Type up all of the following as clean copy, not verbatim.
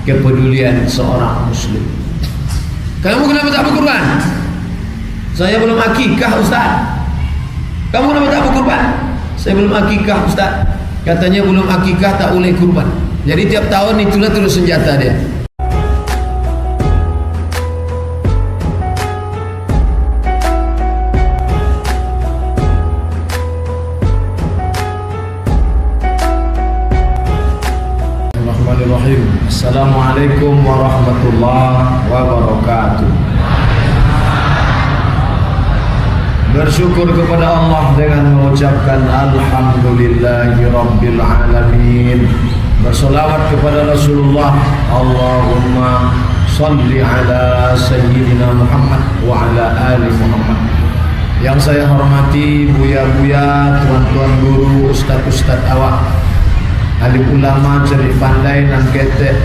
kepedulian seorang muslim. Kamu kenapa tak berkurban? Saya belum akikah Ustaz. Kamu kenapa tak berkurban? Saya belum akikah Ustaz. Katanya belum akikah tak boleh kurban. Jadi tiap tahun itulah terus senjata dia. Bismillahirrahmanirrahim. Assalamualaikum warahmatullahi wabarakatuh. Bersyukur kepada Allah dengan mengucapkan alhamdulillahi rabbil alamin. Bersolawat kepada Rasulullah. Allahumma salli ala sayyidina Muhammad wa ala ali Muhammad. Yang saya hormati buya-buya, tuan-tuan guru, ustaz-ustaz awak, alim ulama cerdik pandai nan ketek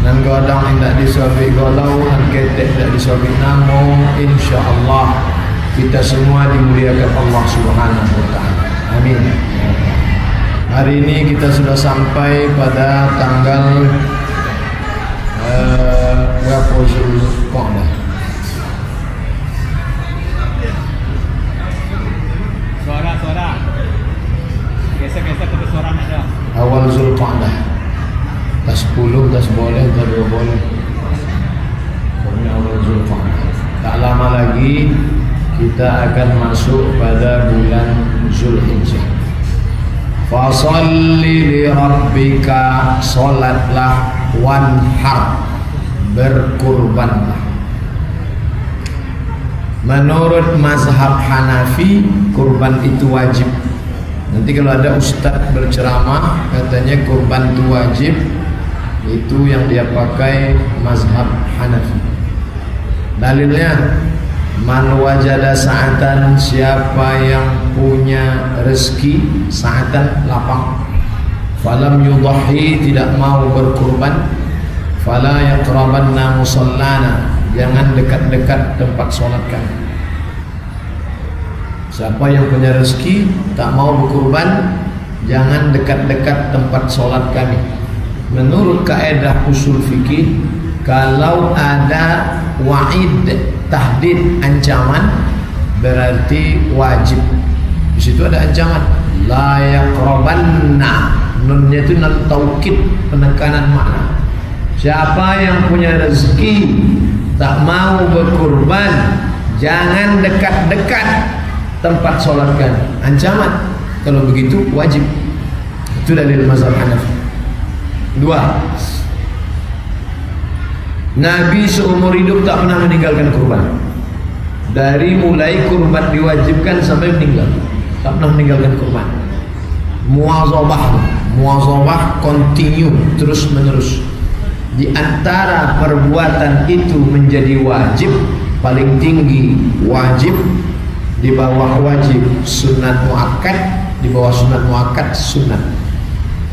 nan godang indak disobik golau nan ketek indak disobik namo. InsyaAllah kita semua dimuliakan Allah Subhanahu wa ta'ala. Amin. Hari ini kita sudah sampai pada tanggal berapa Zulqa'dah? Suara. Biasa ke suara ada. Awal Zulqa'dah. Tas 10, tas boleh, tas 2 boleh. Pokoknya awal Zulqa'dah. Tak lama lagi kita akan masuk pada bulan Zulhijjah. Fasalli li rabbika, salatlah, wanhar, berkurbanlah. Menurut mazhab Hanafi, kurban itu wajib. Nanti kalau ada ustaz berceramah katanya kurban itu wajib, itu yang dia pakai mazhab Hanafi. Dalilnya, man wajada sa'atan, siapa yang punya rezeki, sa'atan lapang, falam yudhahi, tidak mau berkurban, fala yaqrabanna musallana, jangan dekat-dekat tempat solat kami. Siapa yang punya rezeki tak mau berkurban, jangan dekat-dekat tempat solat kami. Menurut kaedah usul fikih, kalau ada wa'id, tahdid, ancaman, berarti wajib. Di situ ada ancaman. La yaqrabanna. Nunnya itu nun taukid, penekanan makna. Siapa yang punya rezeki tak mau berkurban, jangan dekat-dekat tempat sholat kami. Ancaman. Kalau begitu wajib. Itu dalil mazhab Hanafi. 2. Nabi seumur hidup tak pernah meninggalkan kurban. Dari mulai kurban diwajibkan sampai meninggal, tak pernah meninggalkan kurban. Muwazabah continue, terus menerus. Di antara perbuatan itu menjadi wajib, paling tinggi wajib, di bawah wajib sunat muakkad, di bawah sunat muakkad sunat.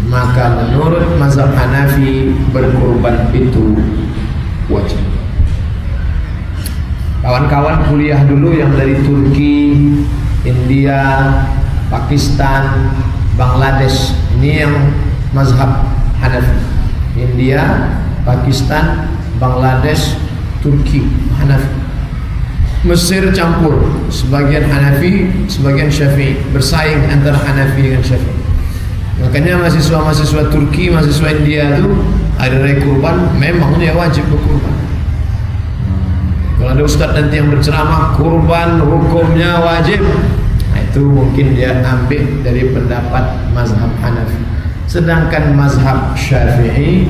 Maka menurut mazhab Hanafi, berkurban itu wajib. Kawan-kawan kuliah dulu yang dari Turki, India, Pakistan, Bangladesh, ini yang mazhab Hanafi. India, Pakistan, Bangladesh, Turki, Hanafi. Mesir campur, sebagian Hanafi, sebagian Syafi'i, bersaing antara Hanafi dengan Syafi'i. Makanya mahasiswa-mahasiswa Turki, mahasiswa India itu hari raya kurban memang dia wajib berkurban. Kalau ada ustaz nanti yang berceramah kurban hukumnya wajib, nah, itu mungkin dia ambil dari pendapat mazhab Hanafi. Sedangkan mazhab Syafi'i,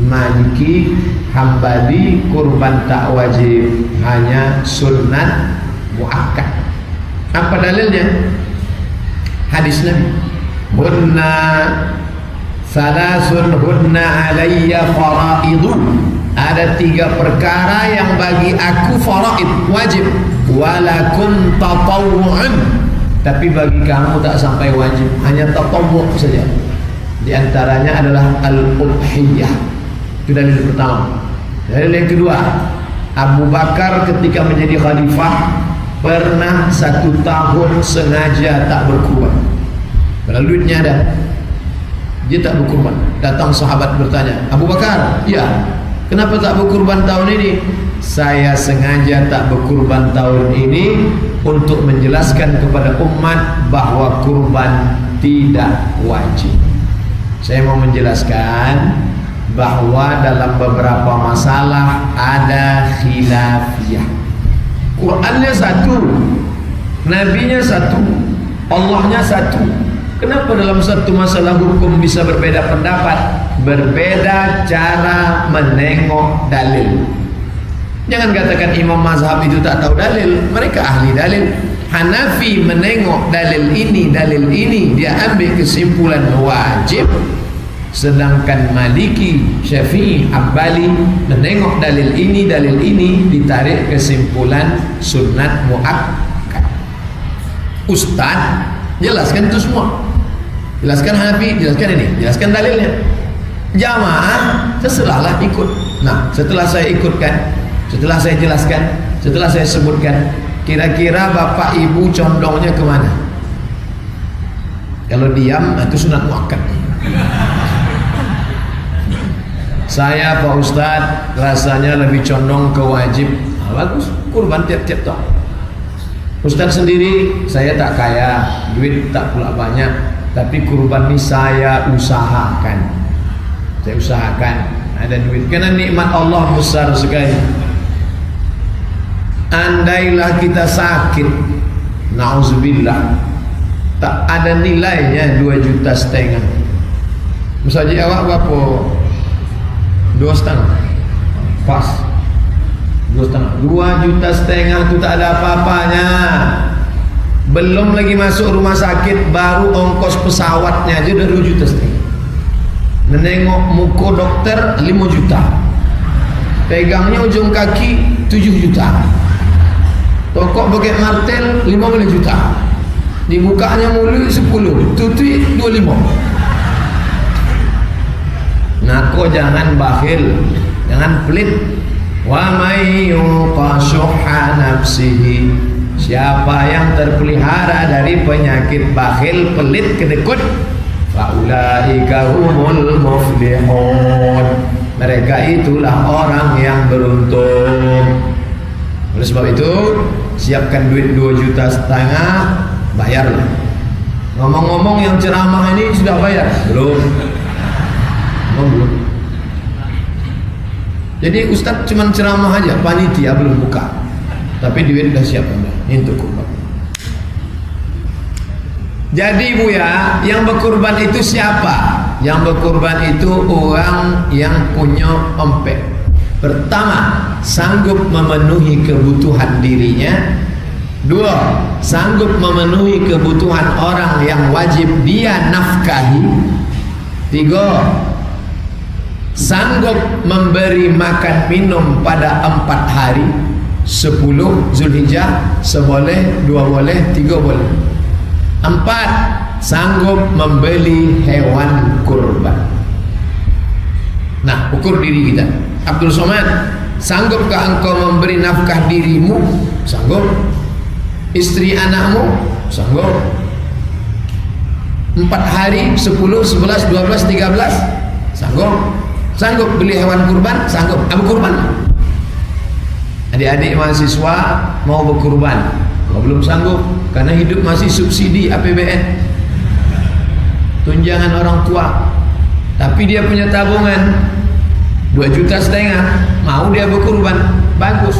Maliki, Hambali, kurban tak wajib, hanya sunnat muakkad. Apa dalilnya? Hadis Nabi, hunna salasun hunna alayya faraidu. Ada 3 perkara yang bagi aku faraid, wajib. Walakum tatawwu'un, tapi bagi kamu tak sampai wajib, hanya tatawwu' saja. Di antaranya adalah al-udhiyah. Itu dalil pertama. Dalil yang kedua, Abu Bakar ketika menjadi khalifah pernah 1 tahun sengaja tak berkurban. Padahal duitnya ada, dia tak berkurban. Datang sahabat bertanya, Abu Bakar, iya, Kenapa tak berkurban tahun ini? Saya sengaja tak berkurban tahun ini untuk menjelaskan kepada umat bahwa kurban tidak wajib. Saya mau menjelaskan bahwa dalam beberapa masalah ada khilafiyah. Qurannya satu, Nabinya satu, Allahnya satu. Kenapa dalam satu masalah hukum bisa berbeda pendapat? Berbeda cara menengok dalil. Jangan katakan imam mazhab itu tak tahu dalil. Mereka ahli dalil. Hanafi menengok dalil ini, dia ambil kesimpulan wajib. Sedangkan Maliki, Syafi'i, Hambali menengok dalil ini ditarik kesimpulan sunnat muakkad. Ustaz jelaskan itu semua. Jelaskan Hanafi, jelaskan ini, jelaskan dalilnya. Jamaah terserahlah ikut. Nah, setelah saya ikutkan, setelah saya jelaskan, setelah saya sebutkan, kira-kira bapak ibu condongnya kemana? Kalau diam, itu sunat muakkad. Saya Pak Ustadz rasanya lebih condong ke wajib. Bagus, kurban tiap-tiap tahun. Ustadz sendiri, saya tak kaya, duit tak pula banyak, tapi kurban ini saya usahakan. Saya usahakan ada duit, karena nikmat Allah besar sekali. Andailah kita sakit, na'udzubillah, tak ada nilainya 2,5 juta. Misalnya awak berapa? 2,5 pas 2,5 2,5 juta itu tak ada apa-apanya. Belum lagi masuk rumah sakit, baru ongkos pesawatnya aja udah 2,5 juta. Menengok muka dokter 5 juta, pegangnya ujung kaki 7 juta, tokok pakai martel 15 juta, dibukanya mulut 10, tutui 25. Nako jangan bakhil, jangan pelit. Wa may yuqashuha nafsihi, siapa yang terpelihara dari penyakit bakhil, pelit, kedekut, faulaika humul muflihun, mereka itulah orang yang beruntung. Oleh sebab itu, siapkan duit 2,5 juta, bayarlah. Ngomong-ngomong yang ceramah ini sudah bayar? Belum. Belum. Jadi ustaz cuma ceramah aja, panitia belum buka, tapi duit sudah siap anda untuk kurban. Jadi Buya, yang berkurban itu siapa? Yang berkurban itu orang yang punya empek. Pertama, sanggup memenuhi kebutuhan dirinya. Dua, sanggup memenuhi kebutuhan orang yang wajib dia nafkahi. Tiga, sanggup memberi makan minum pada 4 hari, 10 Zulhijjah, seboleh, 2 boleh, 3 boleh. 4, sanggup membeli hewan kurban. Nah, ukur diri kita. Abdul Somad, sanggupkah engkau memberi nafkah dirimu? Sanggup. Istri anakmu? Sanggup. 4 hari, 10, 11, 12, 13? Sanggup. Sanggup beli hewan kurban? Sanggup. Abu kurban. Adik-adik mahasiswa mau berkurban, kalau belum sanggup, karena hidup masih subsidi APBN, tunjangan orang tua, tapi dia punya tabungan 2,5 juta, mau dia berkurban, bagus.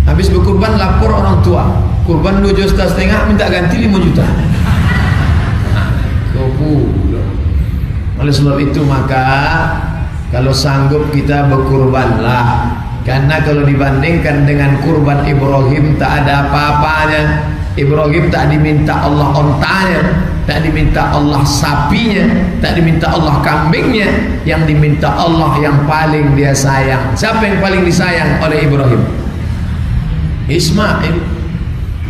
Habis berkurban lapor orang tua, kurban 2,5 juta, minta ganti 5 juta. Oleh sebab itu maka kalau sanggup kita berkurbanlah, karena kalau dibandingkan dengan kurban Ibrahim tak ada apa-apanya. Ibrahim tak diminta Allah ontanya, tak diminta Allah sapinya, tak diminta Allah kambingnya, yang diminta Allah yang paling dia sayang. Siapa yang paling disayang oleh Ibrahim? Ismail.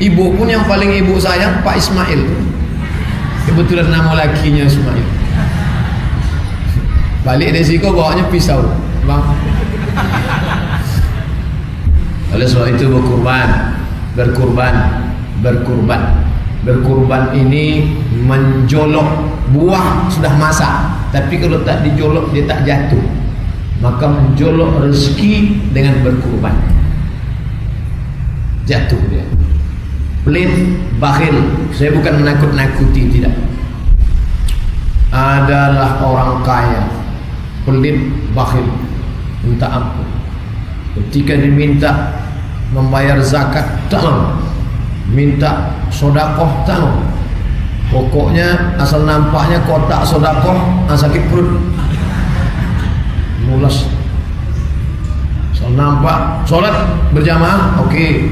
Ibu pun yang paling ibu sayang Pak Ismail. Kebetulan nama lakinya Ismail. Balik dari situ bawanya pisau, bang. Oleh sebab itu berkurban ini menjolok. Buah sudah masak, tapi kalau tak dijolok dia tak jatuh. maka menjolok rezeki dengan berkurban. Jatuh dia. Pelit, bakhil. Saya bukan menakut-nakuti, tidak. Adalah orang kaya, pelit, bakhil, minta ampun. Ketika diminta membayar zakat, tak mau. Minta sodakoh, tak mau. Pokoknya asal nampaknya kotak sodakoh, sakit perut, mulas. Asal nampak sholat berjamaah, oke.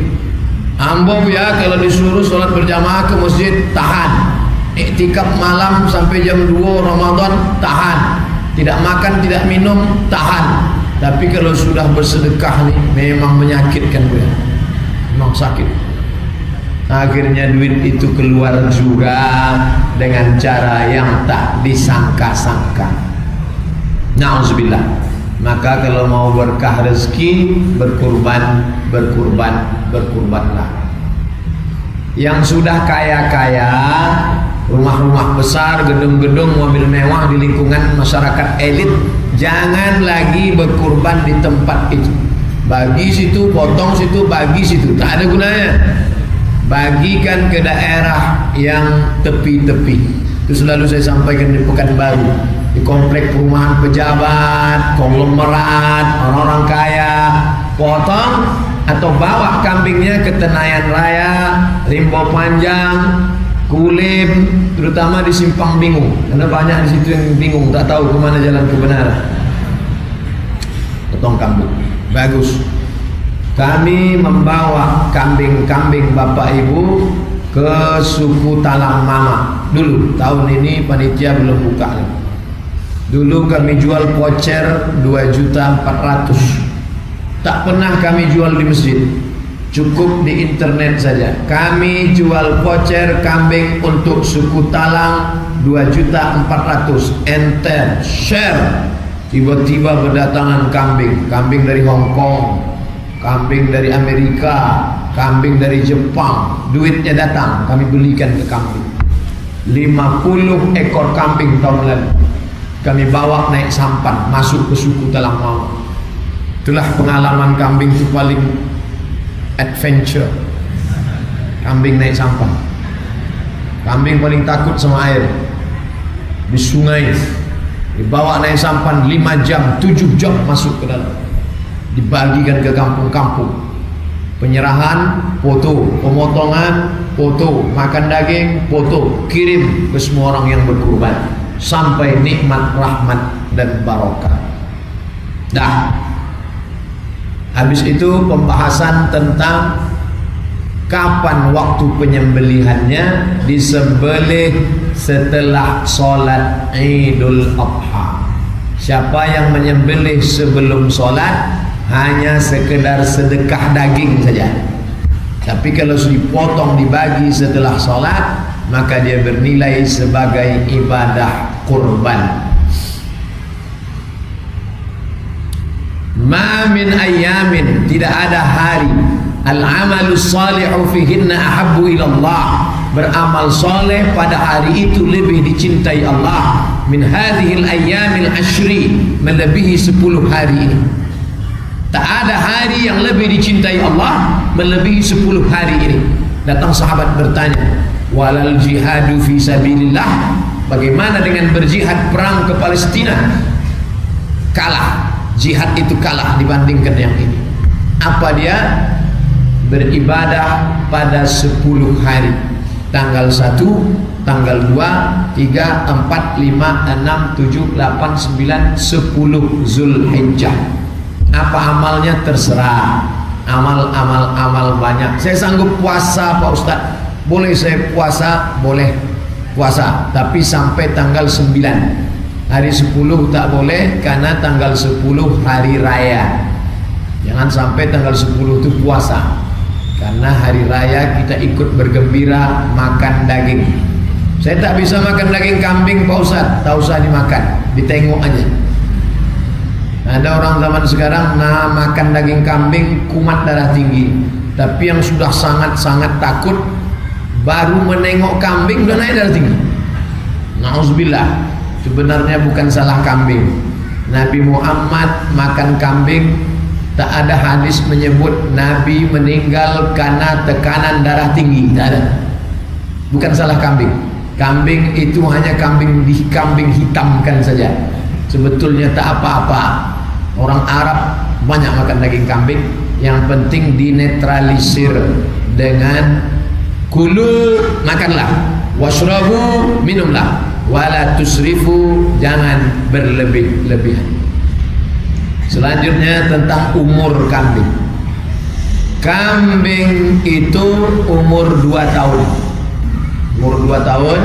Ambo ya kalau disuruh sholat berjamaah ke masjid, tahan. Iktikaf malam sampai jam 2 Ramadan, tahan. Tidak makan, tidak minum, tahan. Tapi kalau sudah bersedekah nih, memang menyakitkan gue. Memang sakit. Akhirnya duit itu keluar juga dengan cara yang tak disangka-sangka. Na'udzubillah. Maka kalau mau berkah rezeki, berkurbanlah. Yang sudah kaya-kaya, rumah-rumah besar, gedung-gedung, mobil mewah di lingkungan masyarakat elit, jangan lagi berkurban di tempat itu. Bagi situ, potong situ, bagi situ, tak ada gunanya. Bagikan ke daerah yang tepi-tepi. Itu selalu saya sampaikan di Pekanbaru, di komplek perumahan pejabat, konglomerat, orang-orang kaya, potong atau bawa kambingnya ke Tenayan Raya, Rimbo Panjang, Kulim, terutama di Simpang Bingung, karena banyak di situ yang bingung, tak tahu kemana jalan kebenaran. Potong kambing, bagus. Kami membawa kambing-kambing Bapak Ibu ke suku Talang Mama. Dulu, tahun ini panitia belum buka. Dulu kami jual pocer 2.400.000. Tak pernah kami jual di masjid, cukup di internet saja. Kami jual pocer kambing untuk suku Talang 2.400.000. Enter, share. Tiba-tiba berdatangan kambing dari Hong Kong, kambing dari Amerika, kambing dari Jepang. Duitnya datang, kami belikan ke kambing. 50 ekor kambing tahun lalu kami bawa naik sampan masuk ke suku Talang Mama. Itulah pengalaman kambing itu paling adventure. Kambing naik sampan. Kambing paling takut sama air. Di sungai dibawa naik sampan 5 jam, 7 jam masuk ke dalam. Dibagikan ke kampung-kampung. Penyerahan, foto. Pemotongan, foto. Makan daging, foto. Kirim ke semua orang yang berkurban. Sampai nikmat, rahmat dan barokah. Dah. Habis itu pembahasan tentang kapan waktu penyembelihannya. Disembelih setelah solat Idul Adha. Siapa yang menyembelih sebelum solat hanya sekedar sedekah daging saja. Tapi kalau dipotong dibagi setelah solat, maka dia bernilai sebagai ibadah kurban. Ma min ayamin, tidak ada hari, al-amalus salihu fihinna ahabbu ilallah, beramal soleh pada hari itu lebih dicintai Allah, min hadhil ayyamil ashri, melebihi 10 hari ini. Tak ada hari yang lebih dicintai Allah melebihi 10 hari ini. Datang sahabat bertanya, walal jihadu fi sabilillah, bagaimana dengan berjihad perang ke Palestina? Kalah, jihad itu kalah dibandingkan yang ini. Apa dia? Beribadah pada 10 hari. Tanggal 1, tanggal 2, 3, 4, 5, 6, 7, 8, 9, 10 Zulhijjah. Apa amalnya terserah. Amal banyak. Saya sanggup puasa Pak Ustaz. Boleh saya puasa? Boleh puasa, tapi sampai tanggal 9. Hari 10 tak boleh, karena tanggal 10 hari raya. Jangan sampai tanggal 10 itu puasa, karena hari raya kita ikut bergembira makan daging. Saya tak bisa makan daging kambing Pak Ustaz. Tak usah dimakan, ditengok aja. Ada orang zaman sekarang makan daging kambing kumat darah tinggi. Tapi yang sudah sangat-sangat takut, baru menengok kambing udah naik darah tinggi. Na'udzubillah. Sebenarnya bukan salah kambing, Nabi Muhammad makan kambing, tak ada hadis menyebut Nabi meninggal karena tekanan darah tinggi, tak ada. Bukan salah kambing. Kambing itu hanya kambing hitamkan saja. Sebetulnya tak apa-apa. Orang Arab banyak makan daging kambing. Yang penting dinetralisir dengan kulu, makanlah, washrabu, minumlah, wala tusrifu, jangan berlebih-lebihan. Selanjutnya tentang umur kambing. Kambing itu umur 2 tahun. Umur 2 tahun.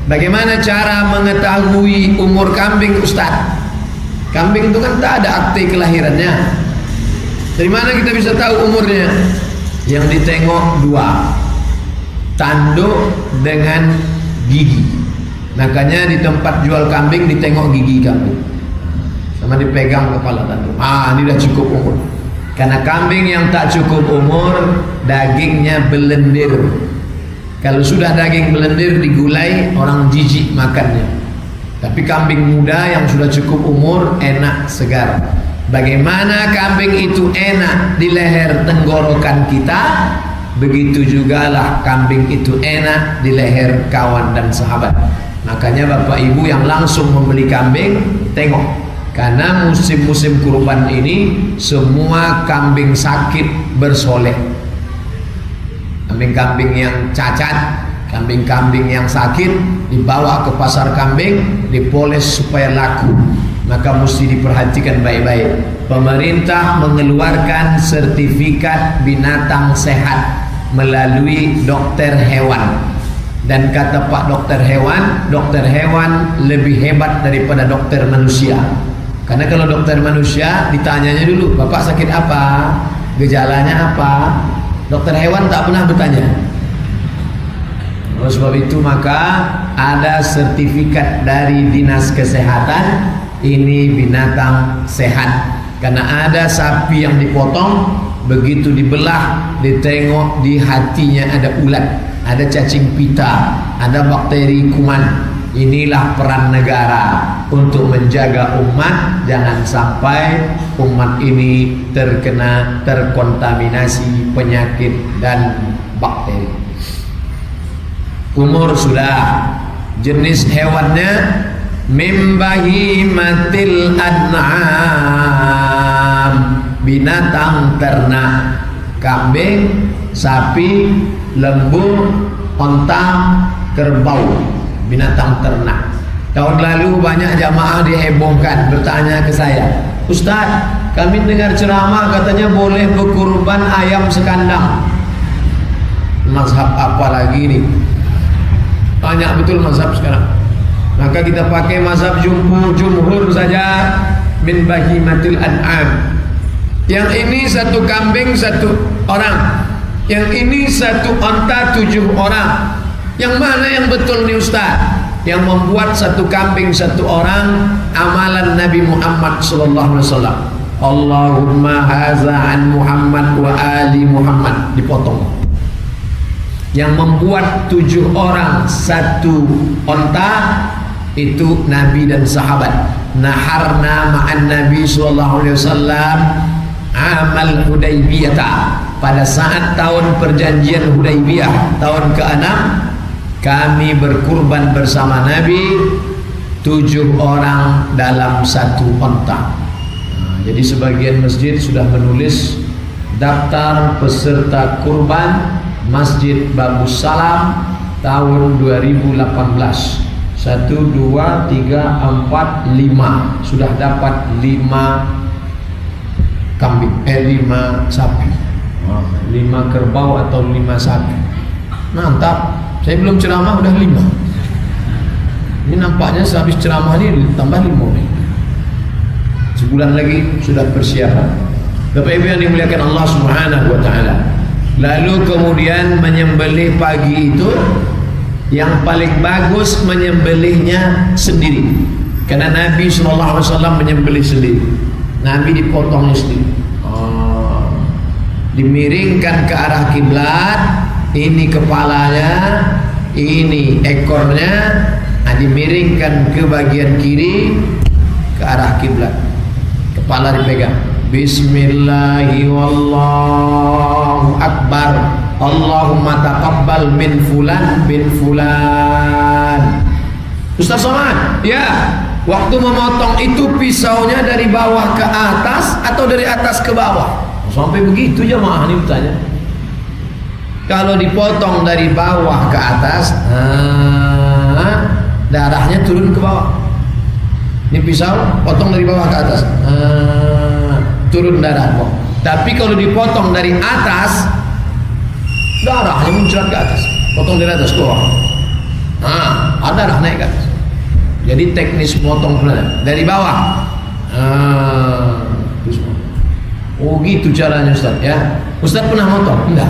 Bagaimana cara mengetahui umur kambing, Ustaz? Kambing itu kan tak ada akte kelahirannya. Dari mana kita bisa tahu umurnya? Yang ditengok 2, tanduk dengan gigi. Makanya di tempat jual kambing ditengok gigi kambing, sama dipegang kepala tanduk. Ini dah cukup umur. Karena kambing yang tak cukup umur, dagingnya belendir. Kalau sudah daging belendir digulai, orang jijik makannya. Tapi kambing muda yang sudah cukup umur enak, segar. Bagaimana kambing itu enak di leher tenggorokan kita, begitu jugalah kambing itu enak di leher kawan dan sahabat. Makanya Bapak Ibu yang langsung membeli kambing, tengok. Karena musim-musim kurban ini semua kambing sakit bersolek. Kambing-kambing yang cacat, kambing-kambing yang sakit dibawa ke pasar kambing, dipoles supaya laku. Maka mesti diperhatikan baik-baik. Pemerintah mengeluarkan sertifikat binatang sehat melalui dokter hewan. Dan kata Pak dokter hewan lebih hebat daripada dokter manusia. Karena kalau dokter manusia ditanyanya dulu, Bapak sakit apa? Gejalanya apa? Dokter hewan tak pernah bertanya. Oleh sebab itu maka ada sertifikat dari Dinas Kesehatan, ini binatang sehat. Karena ada sapi yang dipotong, begitu dibelah, ditengok di hatinya ada ulat, ada cacing pita, ada bakteri kuman. Inilah peran negara untuk menjaga umat, jangan sampai umat ini terkontaminasi penyakit dan bakteri. Umur sudah, jenis hewannya mim bahimatil an'am, binatang ternak, kambing, sapi, lembu, onta, kerbau, binatang ternak. Tahun lalu banyak jamaah dihebohkan, bertanya ke saya, Ustaz, kami dengar ceramah katanya boleh berkurban ayam sekandang. Mazhab apa lagi ini? Banyak betul mazhab sekarang. Maka kita pakai mazhab jumhur saja, min bahimatil an'am. Yang ini 1 kambing 1 orang, yang ini 1 onta 7 orang. Yang mana yang betul nih Ustaz? Yang membuat 1 kambing 1 orang amalan Nabi Muhammad sallallahu alaihi wasallam. Allahumma haza an Muhammad wa ali Muhammad, dipotong. Yang membuat 7 orang 1 onta itu Nabi dan sahabat. Naharna ma'an Nabi sallallahu alaihi wasallam amal Hudaybiyah, pada saat tahun perjanjian Hudaybiyah tahun ke-6, kami berkurban bersama Nabi 7 orang dalam 1 onta. Jadi sebagian masjid sudah menulis daftar peserta kurban Masjid Babus Salam tahun 2018. 1, 2, 3, 4, 5 sudah dapat 5 kambing, 5 sapi, 5 kerbau atau 5 sapi. Mantap. Saya belum ceramah udah 5. Ini nampaknya sehabis ceramah ini tambah 5 nih. Sebulan lagi sudah persiapan. Bapak Ibu yang dimuliakan Allah Subhanahu wa taala. Lalu kemudian menyembelih pagi itu yang paling bagus menyembelihnya sendiri. Karena Nabi sallallahu alaihi wasallam menyembelih sendiri. Nabi dipotongnya sendiri. Dimiringkan ke arah kiblat, ini kepalanya, ini ekornya, dimiringkan ke bagian kiri, ke arah kiblat, kepala dipegang. Bismillahi wallahu akbar. Allahumma taqabbal min fulan bin fulan. Ustaz Somad, ya, waktu memotong itu pisaunya dari bawah ke atas atau dari atas ke bawah? Sampai begitu jemaah ini bertanya. Kalau dipotong dari bawah ke atas, darahnya turun ke bawah. Ini pisau potong dari bawah ke atas, turun darah. Tapi kalau dipotong dari atas, darahnya muncrat ke atas. Potong dari atas ke bawah, ada darah naik ke atas. Jadi teknis potong dari bawah. Oh gitu caranya Ustaz ya. Ustaz pernah motong? Enggak.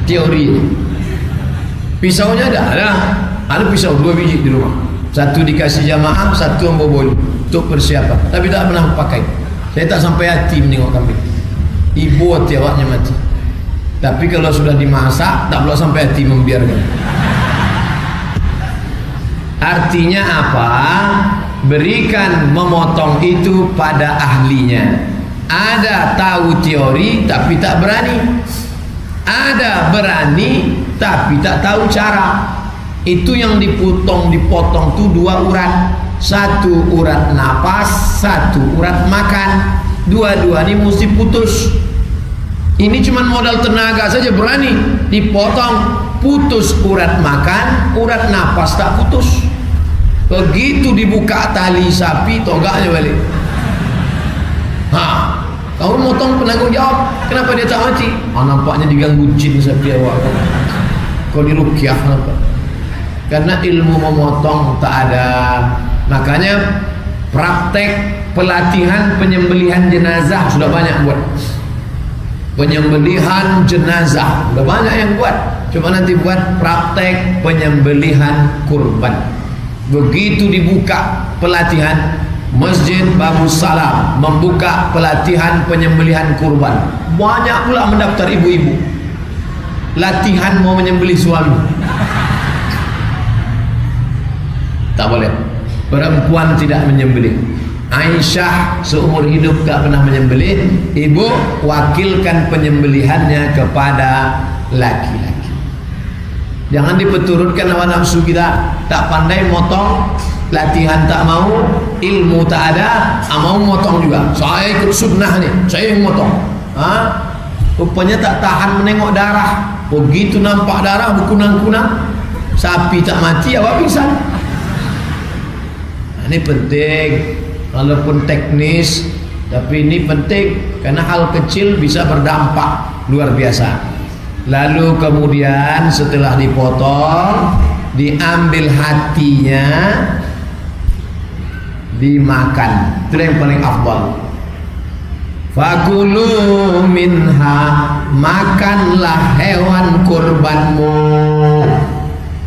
Teori. Pisaunya ada pisau 2 biji di rumah. Satu dikasih jamaah, satu membawa untuk persiapan. Tapi tak pernah pakai. Saya tak sampai hati menengok kambing. Ibu hati awaknya mati. Tapi kalau sudah dimasak, tak perlu sampai hati membiarkan. Artinya apa? Berikan memotong itu pada ahlinya. Ada tahu teori tapi tak berani. Ada berani tapi tak tahu cara. Itu yang dipotong tuh 2 urat. 1 urat napas, 1 urat makan. Dua-dua ini mesti putus. Ini cuma modal tenaga saja berani dipotong. Putus urat makan, urat napas tak putus. Begitu dibuka tali sapi, togaknya balik. Kamu motong penanggung jawab, kenapa dia tak mati? Nampaknya diganggu jin sapi awak. Kau dirukyah kenapa? Karena ilmu memotong tak ada. Makanya praktek pelatihan penyembelihan jenazah sudah banyak buat. Penyembelihan jenazah sudah banyak yang buat. Coba nanti buat praktek penyembelihan kurban. Begitu dibuka pelatihan, Masjid Babus Salam membuka pelatihan penyembelihan kurban. Banyak pula mendaftar ibu-ibu. Latihan mau menyembelih suami. Tak boleh. Perempuan tidak menyembelih. Aisyah seumur hidup tak pernah menyembelih. Ibu wakilkan penyembelihannya kepada laki-laki. Jangan diperturutkan hawa nafsu kita. Tak pandai motong, latihan tak mau, ilmu tak ada, mau motong juga. Saya ikut sunnah nih, saya yang motong. Rupanya tak tahan menengok darah. Begitu nampak darah berkunang-kunang, sapi tak mati, awak pingsan. Ini penting, walaupun teknis, tapi ini penting karena hal kecil bisa berdampak luar biasa. Lalu kemudian setelah dipotong, diambil hatinya, dimakan. Itu yang paling afdal. Fakulu minha, makanlah hewan kurbanmu.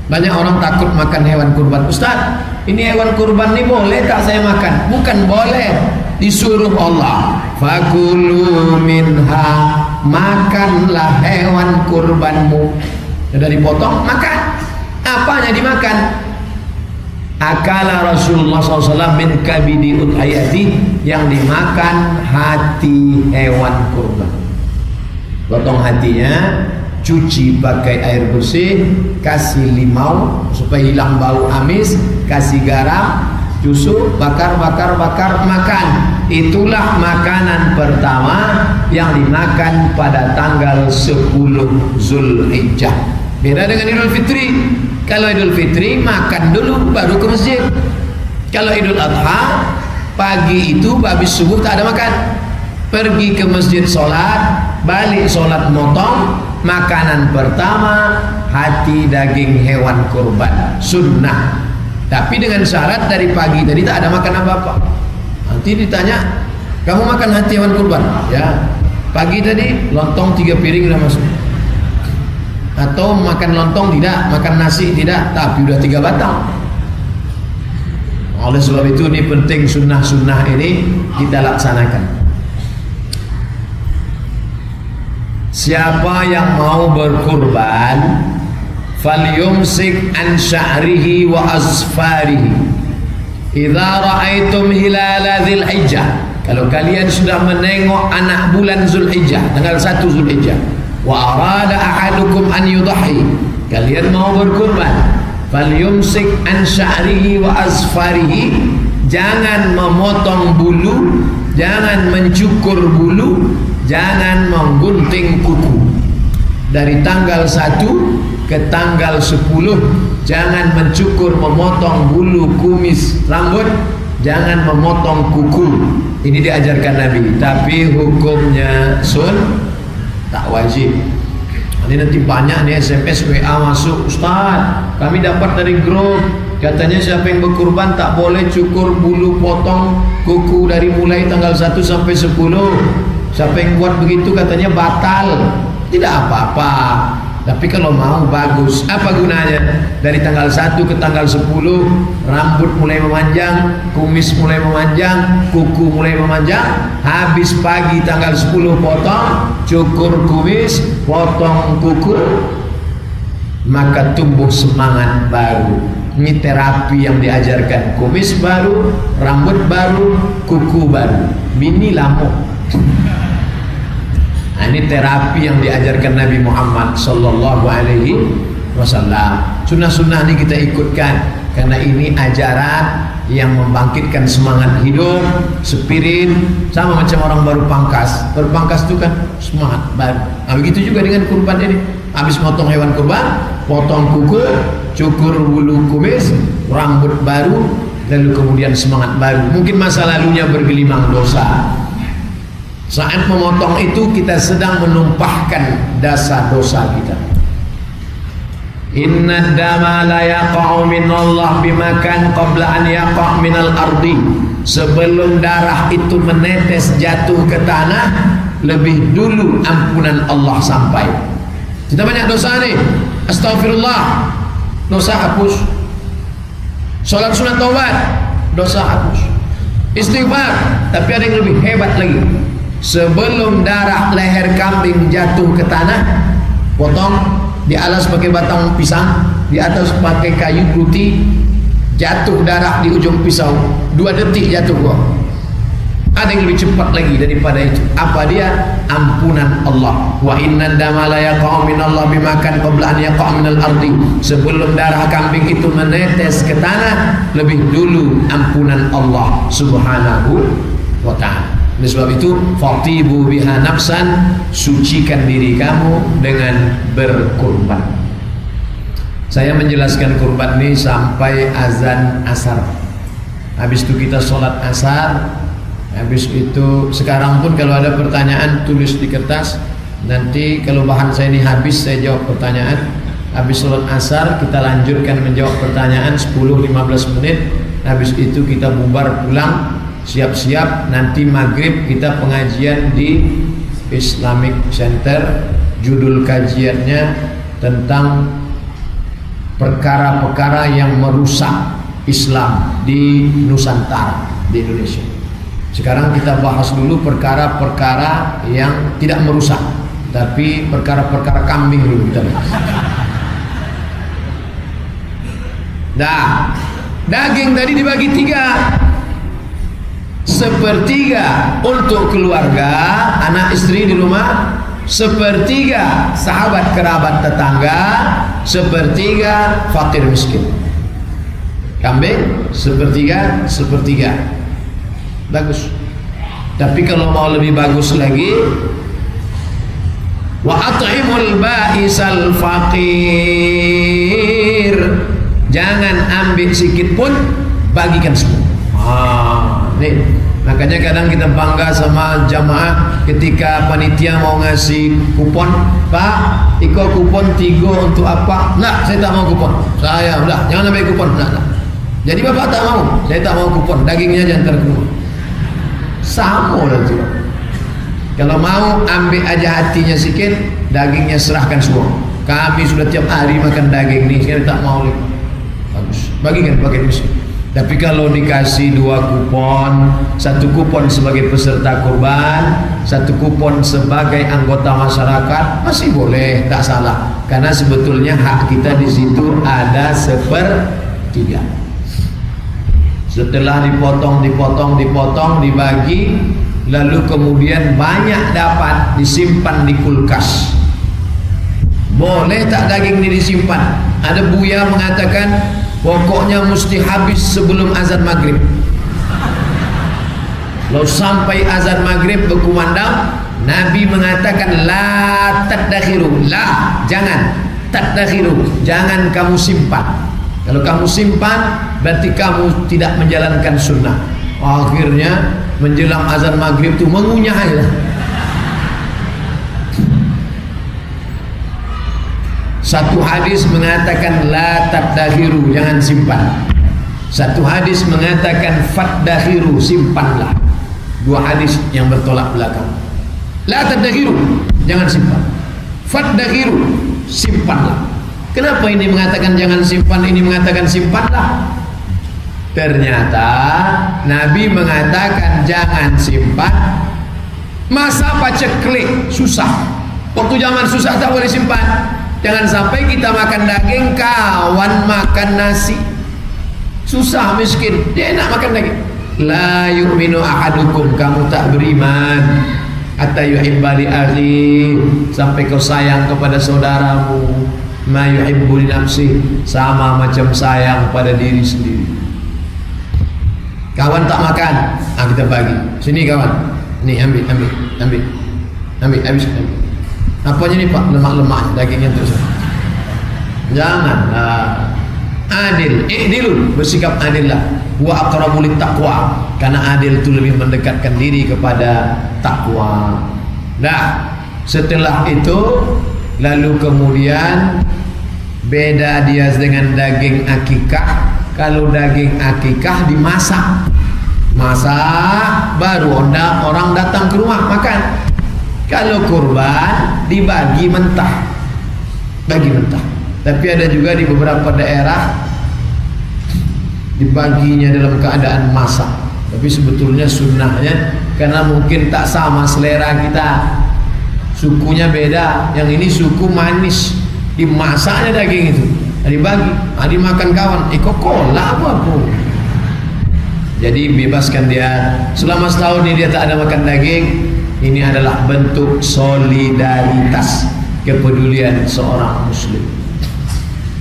Banyak orang takut makan hewan kurban. Ustaz, ini hewan kurban ini boleh tak saya makan? Bukan boleh, disuruh Allah. Fakulu minha, makanlah hewan kurbanmu. Sudah dipotong, makan. Apanya dimakan? Akala Rasulullah SAW min kabidi udhayati, yang dimakan hati hewan kurban. Potong hatinya, cuci pakai air bersih, kasih limau supaya hilang bau amis, kasih garam, tusuk, bakar, makan. Itulah makanan pertama yang dimakan pada tanggal 10 Zulhijjah. Beda dengan Idul Fitri. Kalau Idul Fitri makan dulu baru ke masjid. Kalau Idul Adha pagi itu habis subuh tak ada makan. Pergi ke masjid sholat, balik sholat motong. Makanan pertama hati daging hewan kurban, sunnah. Tapi dengan syarat dari pagi tadi tak ada makan apa-apa. Nanti ditanya, kamu makan hati hewan kurban? Ya. Pagi tadi lontong 3 piring sudah masuk. Atau makan lontong tidak, makan nasi tidak, tapi udah 3 batang. Oleh sebab itu ini penting, sunnah-sunnah ini kita laksanakan. Siapa yang mau berkurban, falyumsik an sya'rihi wa azfarihi. idza ra'aitum hilala dzulhijjah, kalau kalian sudah menengok anak bulan Zulhijjah, tanggal 1 Zulhijjah, wa arada ahadukum an yudhi, kalian mau berkurban, falyumsik an sya'rihi wa azfarihi, jangan memotong bulu, jangan mencukur bulu, jangan menggunting kuku. Dari tanggal 1 ke tanggal 10 jangan mencukur, memotong bulu kumis rambut, jangan memotong kuku. Ini diajarkan Nabi, tapi hukumnya tak wajib. Ini nanti banyak nih SMS WA masuk, Ustaz kami dapat dari grup, katanya siapa yang berkurban tak boleh cukur bulu, potong kuku dari mulai tanggal 1 sampai 10. Siapa yang buat begitu katanya batal. Tidak apa-apa, tapi kalau mau bagus. Apa gunanya? Dari tanggal 1 ke tanggal 10 rambut mulai memanjang, kumis mulai memanjang, kuku mulai memanjang. Habis pagi tanggal 10 potong, cukur kumis, potong kuku, maka tumbuh semangat baru. Ini terapi yang diajarkan. Kumis baru, rambut baru, kuku baru, bini lamuk. Nah, ini terapi yang diajarkan Nabi Muhammad sallallahu alaihi wasallam. Sunnah-sunnah ini kita ikutkan karena ini ajaran yang membangkitkan semangat hidup, spirit, sama macam orang baru pangkas. Baru pangkas itu kan semangat baru. Nah, begitu juga dengan kurban ini. Habis potong hewan kurban, potong kuku, cukur bulu kumis, rambut baru, lalu kemudian semangat baru. Mungkin masa lalunya bergelimang dosa. Saat memotong itu kita sedang menumpahkan dosa kita. Inna dama la yaqa'u minallah bimakan qabla an yaqa' minal ardi. Sebelum darah itu menetes jatuh ke tanah, lebih dulu ampunan Allah sampai. Kita banyak dosa nih. Astagfirullah, dosa hapus. Salat sunat taubat, dosa hapus. Istighfar, tapi ada yang lebih hebat lagi. Sebelum darah leher kambing jatuh ke tanah, potong, di alas pakai batang pisang, di atas pakai kayu putih, jatuh darah di ujung pisau, 2 detik jatuh kok. Ada yang lebih cepat lagi daripada itu. Apa dia? Ampunan Allah. Wa inna dama la yaqa'u minallah bimakan qabla an yaqa' minal ardi. Sebelum darah kambing itu menetes ke tanah, lebih dulu ampunan Allah subhanahu wa ta'ala. Oleh sebab itu, fatibu biha nafsan, sucikan diri kamu dengan berkurban. Saya menjelaskan kurban ini sampai azan asar. Habis itu kita sholat asar. Habis itu sekarang pun kalau ada pertanyaan tulis di kertas. Nanti kalau bahan saya ini habis, saya jawab pertanyaan. Habis sholat asar kita lanjutkan menjawab pertanyaan 10-15 menit. Habis itu kita bubar pulang. Siap-siap, nanti maghrib kita pengajian di Islamic Center. Judul kajiannya tentang perkara-perkara yang merusak Islam di Nusantara, di Indonesia. Sekarang kita bahas dulu perkara-perkara yang tidak merusak, tapi perkara-perkara kambing dulu kita bahas. Dah, daging tadi dibagi 3. 1/3 untuk keluarga, anak istri di rumah, 1/3 sahabat kerabat tetangga, 1/3 fakir miskin. Kambing 1/3. Bagus. Tapi kalau mau lebih bagus lagi, wa at'imul ba'isal faqir. Jangan ambil sedikit pun, bagikan semua. Nih, makanya kadang kita bangga sama jamaah ketika panitia mau ngasih kupon. Pak, iko kupon 3 untuk apa? Nah, saya tak mau kupon. Saya udah, jangan ambil kupon. Nah. Jadi bapak tak mau, saya tak mau kupon. Dagingnya jangan terkeluar. Sama lah itu. Kalau mau ambil aja hatinya sikit, dagingnya serahkan semua. Kami sudah tiap hari makan daging nih, saya tak mau lagi. Bagus, bagikan pakai miskin. Tapi kalau dikasih 2 kupon, 1 kupon sebagai peserta kurban, 1 kupon sebagai anggota masyarakat, masih boleh, tak salah. Karena sebetulnya hak kita di situ ada 1/3. Setelah dipotong dibagi, lalu kemudian banyak dapat disimpan di kulkas. Boleh tak daging ini disimpan? Ada Buya mengatakan pokoknya mesti habis sebelum azan maghrib. Kalau sampai azan maghrib berkumandang, Nabi mengatakan la tadakhiru, la, jangan, tadakhiru, jangan kamu simpan. Kalau kamu simpan berarti kamu tidak menjalankan sunnah. Akhirnya menjelang azan maghrib itu mengunyah aja. Satu hadis mengatakan la tadakhiru, jangan simpan. Satu hadis mengatakan fadakhiru, simpanlah. Dua hadis yang bertolak belakang. La tadakhiru, jangan simpan. Fadakhiru, simpanlah. Kenapa ini mengatakan jangan simpan, ini mengatakan simpanlah? Ternyata Nabi mengatakan jangan simpan. Masa paceklik susah. Waktu zaman susah tak boleh simpan. Jangan sampai kita makan daging, kawan makan nasi. Susah, miskin, dia enak makan daging. La yu'minu ahadukum, kamu tak beriman hatta yuhibba li akhi, sampai kau sayang kepada saudaramu ma yuhibbu li nafsi, sama macam sayang pada diri sendiri. Kawan tak makan, kita bagi. Sini kawan, nih ambil, habis. Apanya nih Pak? Lemak-lemak dagingnya terus. Jangan. Adil, i'dilun, bersikap adillah. Wa aqrabu lit taqwa, karena adil itu lebih mendekatkan diri kepada takwa. Nah, setelah itu lalu kemudian beda dia dengan daging akikah. Kalau daging akikah dimasak, baru orang datang ke rumah makan. Kalau kurban dibagi mentah, bagi mentah. Tapi ada juga di beberapa daerah dibaginya dalam keadaan masak. Tapi sebetulnya sunnahnya, karena mungkin tak sama selera kita, sukunya beda. Yang ini suku manis, dimasaknya daging itu, dibagi, dimakan kawan. Coca-Cola apa? Jadi bebaskan dia. Selama setahun ini dia tak ada makan daging. Ini adalah bentuk solidaritas, kepedulian seorang muslim.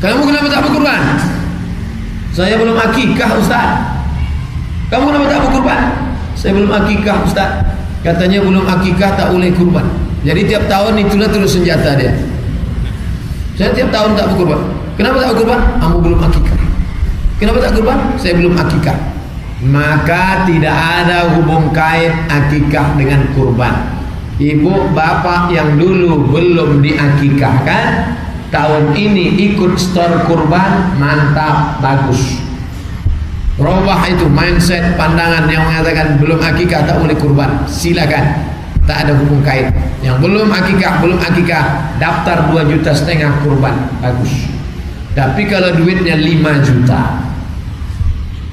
Kamu kenapa tak berkurban? Saya belum akikah Ustaz. Kamu kenapa tak berkurban? Saya belum akikah Ustaz. Katanya belum akikah tak boleh kurban. Jadi tiap tahun itulah terus senjata dia. Saya tiap tahun tak berkurban. Kenapa tak berkurban? Kamu belum akikah. Kenapa tak kurban? Saya belum akikah. Maka tidak ada hubung kait akikah dengan kurban. Ibu bapak yang dulu belum diakikahkan, tahun ini ikut store kurban, mantap, bagus. Robah itu mindset, pandangan yang mengatakan belum akikah tak boleh kurban, silakan, tak ada hubung kait. Yang belum akikah daftar 2,5 juta kurban, bagus. Tapi kalau duitnya 5 juta,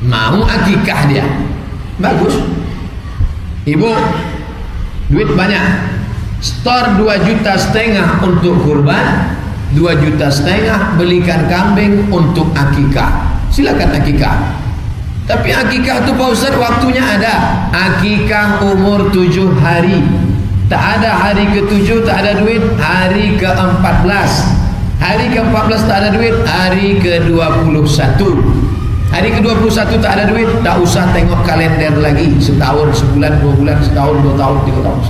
mau akikah dia, bagus. Ibu duit banyak, store 2,5 juta untuk kurban, 2,5 juta belikan kambing untuk akikah, silakan akikah. Tapi akikah itu Pak Ustaz waktunya ada. Akikah umur 7 hari, tak ada hari ke-7 tak ada duit, hari ke-14, hari ke-14 tak ada duit, hari ke-21, hari ke-21 tak ada duit, tak usah tengok kalender lagi. Setahun, sebulan, 2 bulan, setahun, 2 tahun, 3 tahun.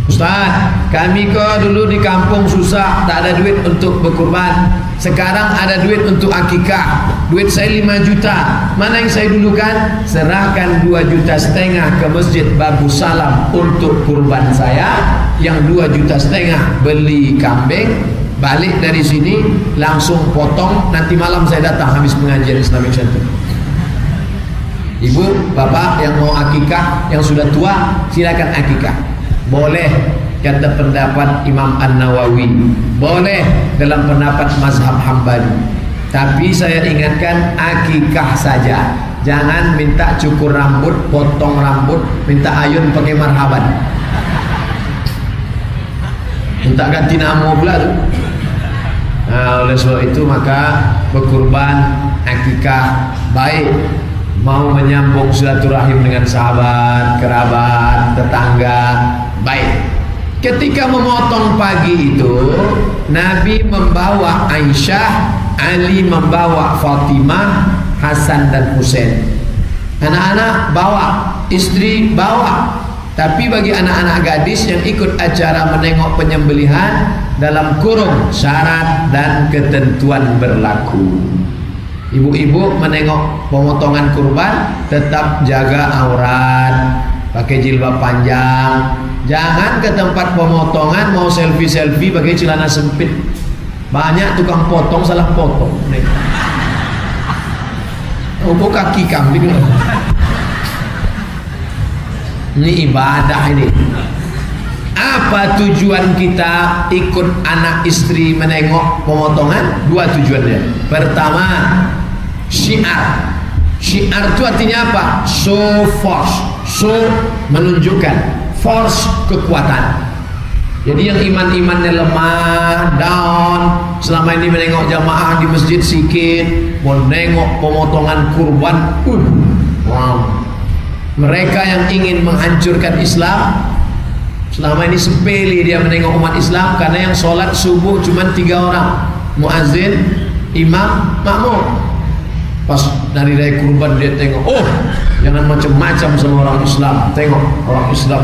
Ustaz, kami kok dulu di kampung susah, tak ada duit untuk berkurban. Sekarang ada duit untuk akikah. Duit saya 5 juta. Mana yang saya dulukan? Serahkan 2,5 juta ke Masjid Babu Salam untuk kurban saya. Yang 2,5 juta beli kambing. Balik dari sini langsung potong, nanti malam saya datang habis pengajian Islamic Center. Ibu, bapak yang mau akikah, yang sudah tua, silakan akikah. Boleh kata pendapat Imam An-Nawawi, boleh dalam pendapat mazhab Hambali. Tapi saya ingatkan akikah saja. Jangan minta cukur rambut, potong rambut, minta ayun pakai marhaban. Minta ganti nama pula tu. Nah, oleh sebab itu maka berkurban akikah baik mau menyambung silaturahim dengan sahabat, kerabat, tetangga. Baik. Ketika memotong pagi itu, Nabi membawa Aisyah, Ali membawa Fatimah, Hasan dan Husain. Anak-anak bawa, istri bawa. Tapi bagi anak-anak gadis yang ikut acara menengok penyembelihan, dalam kurung syarat dan ketentuan berlaku. Ibu-ibu menengok pemotongan kurban tetap jaga aurat, pakai jilbab panjang. Jangan ke tempat pemotongan mau selfie-selfie pakai celana sempit. Banyak tukang potong salah potong. Oh, kaki kambing. Ini ibadah ini. Apa tujuan kita ikut anak istri menengok pemotongan? Dua tujuannya. Pertama, syiar. Syiar itu artinya apa? Show force. Show menunjukkan, force kekuatan. Jadi yang iman-imannya lemah, down, selama ini menengok jamaah di masjid sikit, mau nengok pemotongan kurban, wow. Mereka yang ingin menghancurkan Islam, selama ini sepele dia menengok umat Islam, karena yang sholat subuh cuma 3 orang, muazzin, imam, makmum. Pas dari kurban dia tengok, oh jangan macam-macam sama orang Islam. Tengok orang Islam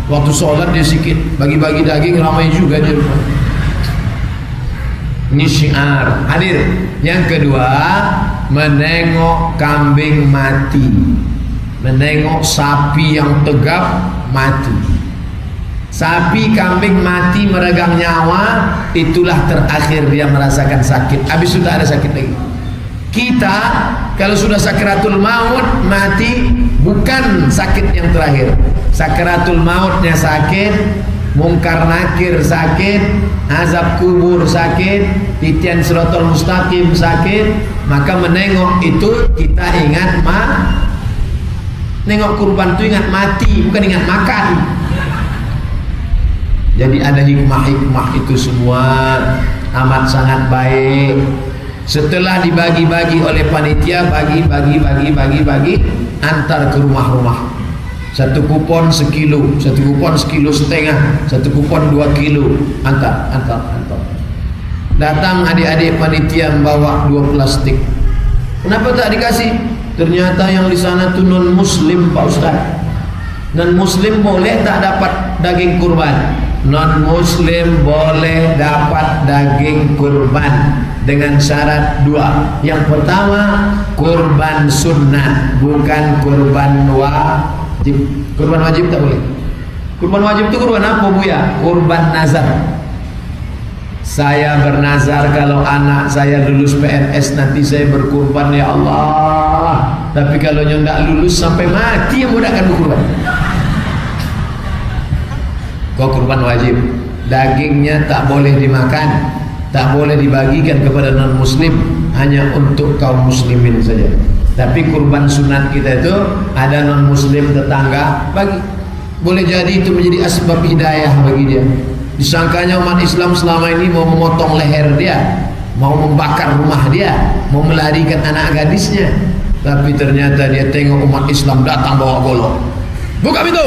waktu sholat dia sikit, bagi-bagi daging ramai juga dia. Ini syiar. Hadir. Yang kedua, menengok kambing mati, menengok sapi yang tegap mati. Sapi kambing mati meregang nyawa, itulah terakhir dia merasakan sakit. Habis sudah ada sakit lagi. Kita kalau sudah sakratul maut mati, bukan sakit yang terakhir. Sakratul mautnya sakit, mungkar nakir sakit, azab kubur sakit, titian siratal mustaqim sakit. Maka menengok itu kita ingat nengok kurban itu ingat mati, bukan ingat makan. Jadi ada hikmah-hikmah itu semua amat sangat baik. Setelah dibagi-bagi oleh panitia, bagi, antar ke rumah-rumah. Satu kupon sekilo, satu kupon sekilo setengah, satu kupon 2 kilo, antar. Datang adik-adik panitia membawa 2 plastik. Kenapa tak dikasih? Ternyata yang di sana tu non muslim, Pak Ustaz. Non muslim boleh tak dapat daging kurban? Non muslim boleh dapat daging kurban dengan syarat 2. Yang pertama, kurban sunnah, bukan kurban wajib. Kurban wajib tak boleh. Kurban wajib itu kurban apa, Bu ya? Kurban nazar. Saya bernazar kalau anak saya lulus PNS nanti saya berkurban ya Allah. Tapi kalau tidak lulus sampai mati yang mudah akan berkurban. Kau kurban wajib. Dagingnya tak boleh dimakan, tak boleh dibagikan kepada non muslim, hanya untuk kaum muslimin saja. Tapi kurban sunat kita itu ada non muslim tetangga bagi. Boleh jadi itu menjadi asbab hidayah bagi dia. Disangkanya umat Islam selama ini mau memotong leher dia, mau membakar rumah dia, mau melarikan anak gadisnya. Tapi ternyata dia tengok umat Islam datang bawa golok. Buka pintu,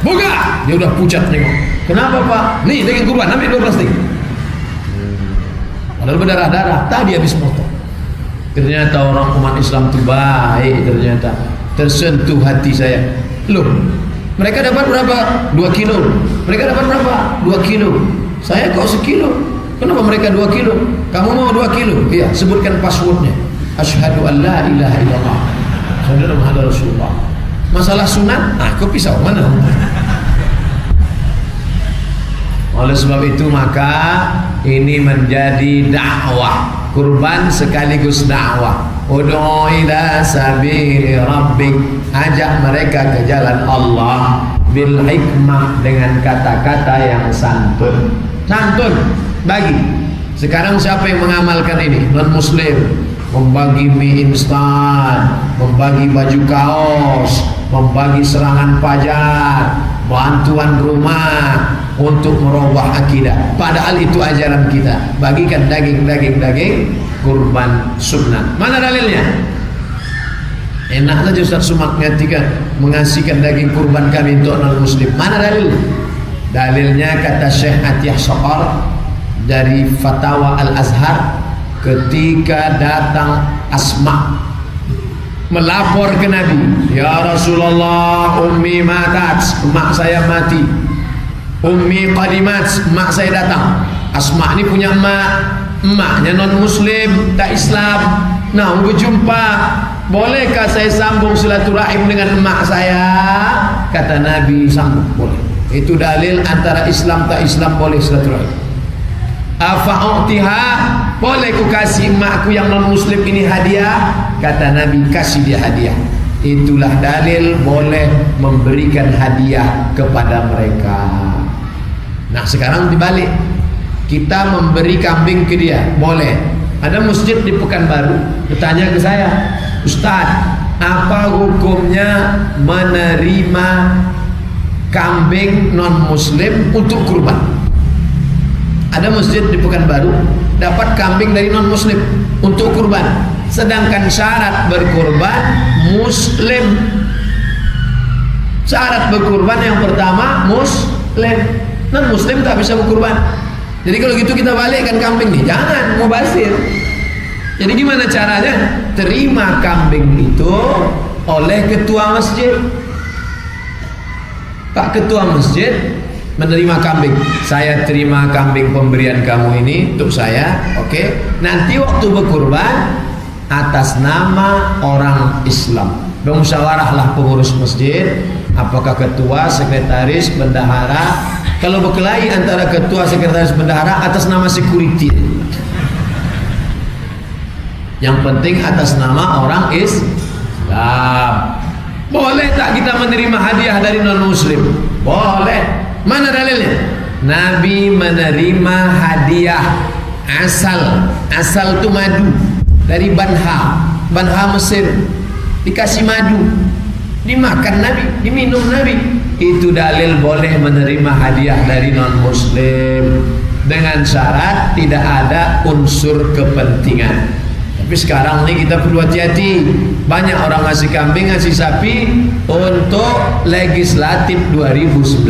buka. Dia udah pucat tengok. Kenapa Pak? Nih daging kurban, ambil 2 plastik. Padahal berdarah-darah, tadi habis potong. Ternyata orang umat Islam itu baik, ternyata tersentuh hati saya. Loh, mereka dapat berapa? 2 kilo. Mereka dapat berapa? 2 kilo. Saya kok sekilo. Kenapa mereka 2 kilo? Kamu mau 2 kilo? Iya, sebutkan passwordnya. Asyhadu an la ilaha illallah. Saudara Muhammad Rasulullah. Masalah sunat, aku pisau mana? Oleh sebab itu maka ini menjadi dakwah. Kurban sekaligus dakwah. Ud'u ila sabili rabbik, ajak mereka ke jalan Allah bil hikmah, dengan kata-kata yang santun. Santun bagi. Sekarang siapa yang mengamalkan ini? Non muslim. Membagi mie instan, membagi baju kaos, membagi serangan pajar, bantuan rumah untuk merubah akidah. Padahal itu ajaran kita. Bagikan daging kurban sunnah. Mana dalilnya? Enak saja Ustaz Somad mengasihkan daging kurban kami untuk non-muslim. Mana dalil? Dalilnya kata Syekh Atiyah Saqar dari Fatwa Al-Azhar, ketika datang Asma melapor ke Nabi, ya Rasulullah, ummi matat, mak saya mati, ummi qadimat, mak saya datang. Asma ini punya emaknya non muslim, tak Islam. Nah, berjumpa, bolehkah saya sambung silaturahim dengan emak saya? Kata Nabi, sambung, boleh. Itu dalil antara Islam tak Islam boleh silaturahim. Afa'utiha, boleh ku kasih emakku yang non muslim ini hadiah? Kata Nabi, kasih dia hadiah. Itulah dalil boleh memberikan hadiah kepada mereka. Nah, sekarang dibalik, kita memberi kambing ke dia, boleh. Ada masjid di Pekanbaru bertanya ke saya, Ustaz, apa hukumnya menerima kambing non muslim untuk kurban? Ada masjid di Pekanbaru dapat kambing dari non muslim untuk kurban, sedangkan syarat berkurban muslim. Syarat berkurban yang pertama muslim, non muslim tak bisa berkurban. Jadi kalau gitu kita balikkan kambing nih, jangan mubazir. Jadi gimana caranya? Terima kambing itu oleh ketua masjid. Pak ketua masjid menerima kambing. Saya terima kambing pemberian kamu ini untuk saya. Oke. Nanti waktu berkurban atas nama orang Islam. Bermusyawarahlah pengurus masjid, apakah ketua, sekretaris, bendahara. Kalau berkelahi antara ketua, sekretaris, bendahara atas nama security. Yang penting atas nama orang Islam. Boleh tak kita menerima hadiah dari non muslim? Boleh. Mana dalilnya? Nabi menerima hadiah asal itu madu dari Banha Mesir, dikasih madu, dimakan Nabi, diminum Nabi. Itu dalil boleh menerima hadiah dari non muslim dengan syarat tidak ada unsur kepentingan. Tapi sekarang ini kita perlu hati-hati. Banyak orang ngasih kambing, ngasih sapi untuk legislatif 2019.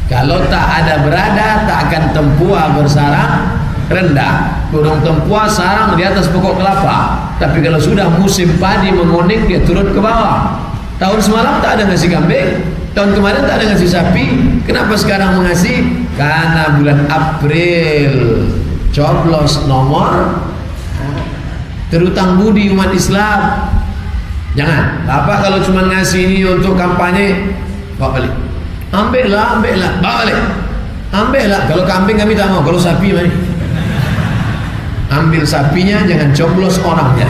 Kalau tak ada berada, tak akan tempua bersarang rendah. Burung tempua sarang di atas pokok kelapa. Tapi kalau sudah musim padi menguning, dia turun ke bawah. Tahun semalam tak ada ngasih kambing, tahun kemarin tak ada ngasih sapi. Kenapa sekarang mengasih? Karena bulan April coblos nomor, terutang budi umat Islam. Jangan. Bapak kalau cuma ngasih ini untuk kampanye, bawa balik. Ambillah, bawa balik. Ambillah. Kalau kambing kami tak mau, kalau sapi mari. Ambil sapinya, jangan coblos orangnya.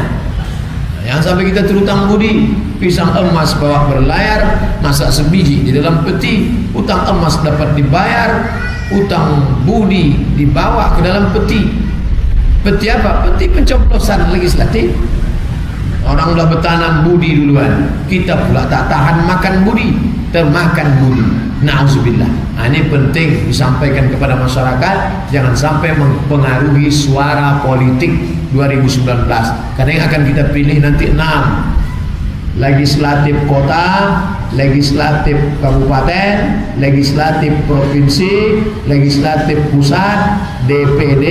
Yang sampai kita terutang budi, pisang emas bawa berlayar, masak sebiji di dalam peti, utang emas dapat dibayar, utang budi dibawa ke dalam peti. Peti apa? Peti pencoblosan legislatif. Orang sudah bertanam budi duluan, kita pula tak tahan makan budi, termakan budi. Na'udzubillah. Nah, ini penting disampaikan kepada masyarakat, jangan sampai mempengaruhi suara politik 2019. Karena yang akan kita pilih nanti 6. Legislatif kota, legislatif kabupaten, legislatif provinsi, legislatif pusat, DPD,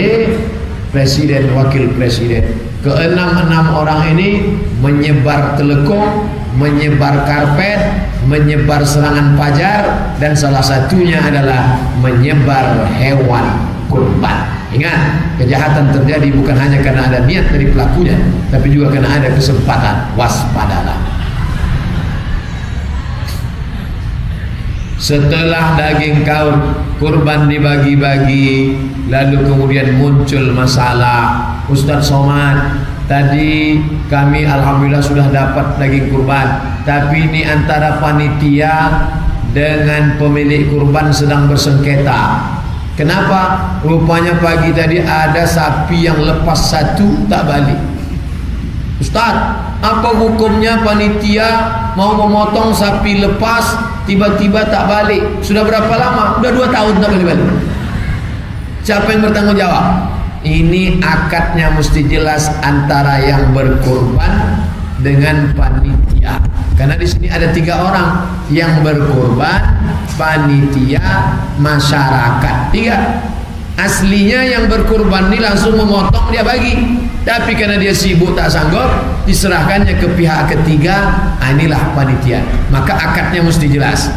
presiden, wakil presiden. Keenam orang ini menyebar telekung, menyebar karpet, menyebar serangan fajar, dan salah satunya adalah menyebar hewan kurban. Ingat, kejahatan terjadi bukan hanya karena ada niat dari pelakunya, tapi juga karena ada kesempatan. Waspadalah. Setelah daging kurban dibagi-bagi, lalu kemudian muncul masalah. Ustaz Somad, tadi kami alhamdulillah sudah dapat daging kurban, tapi ini antara panitia dengan pemilik kurban sedang bersengketa. Kenapa? Rupanya pagi tadi ada sapi yang lepas satu tak balik. Ustaz, apa hukumnya panitia mau memotong sapi lepas tiba-tiba tak balik? Sudah berapa lama? Sudah 2 tahun tak balik-balik. Siapa yang bertanggung jawab? Ini akadnya mesti jelas antara yang berkorban dengan panitia. Karena di sini ada 3 orang yang berkorban, panitia, masyarakat. 3. Aslinya yang berkorban ini langsung memotong, dia bagi. Tapi karena dia sibuk tak sanggup, diserahkannya ke pihak ketiga. Inilah panitia. Maka akadnya mesti jelas.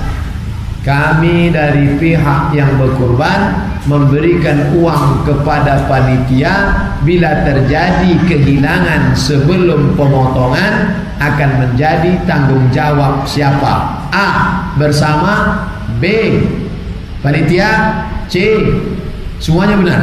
Kami dari pihak yang berkorban memberikan uang kepada panitia. Bila terjadi kehilangan sebelum pemotongan, akan menjadi tanggung jawab siapa? A. Bersama. B. Panitia. C. Semuanya benar.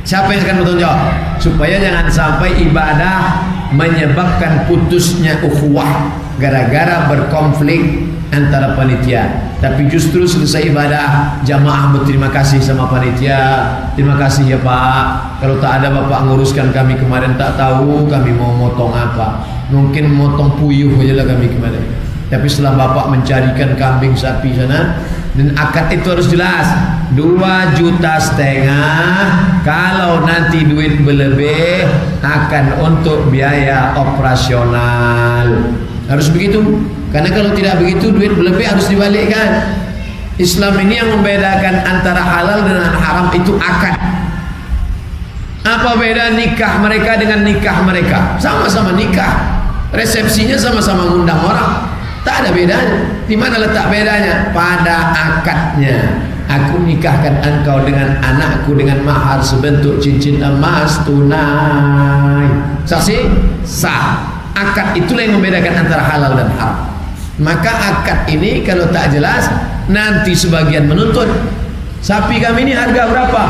Siapa yang akan bertanggung jawab? Supaya jangan sampai ibadah menyebabkan putusnya ukhuwah gara-gara berkonflik antara panitia. Tapi justru selesai ibadah, jamaah berterima kasih sama panitia. Terima kasih ya Pak. Kalau tak ada Bapak nguruskan kami kemarin, tak tahu kami mau motong apa. Mungkin motong puyuh aja lah kami kemarin. Tapi setelah Bapak mencarikan kambing sapi sana, dan akad itu harus jelas. 2,5 juta. Kalau nanti duit berlebih akan untuk biaya operasional. Harus begitu. Karena kalau tidak begitu, duit berlebih harus dibalikkan. Islam ini yang membedakan antara halal dan haram itu akad. Apa beda nikah mereka dengan nikah mereka? Sama-sama nikah. Resepsinya sama-sama ngundang orang. Tak ada bedanya. Di mana letak bedanya? Pada akadnya. Aku nikahkan engkau dengan anakku dengan mahar sebentuk cincin emas tunai. Saksi? Sah. Akad itulah yang membedakan antara halal dan haram. Maka akad ini kalau tak jelas, nanti sebagian menuntut. Sapi kami ini harga berapa?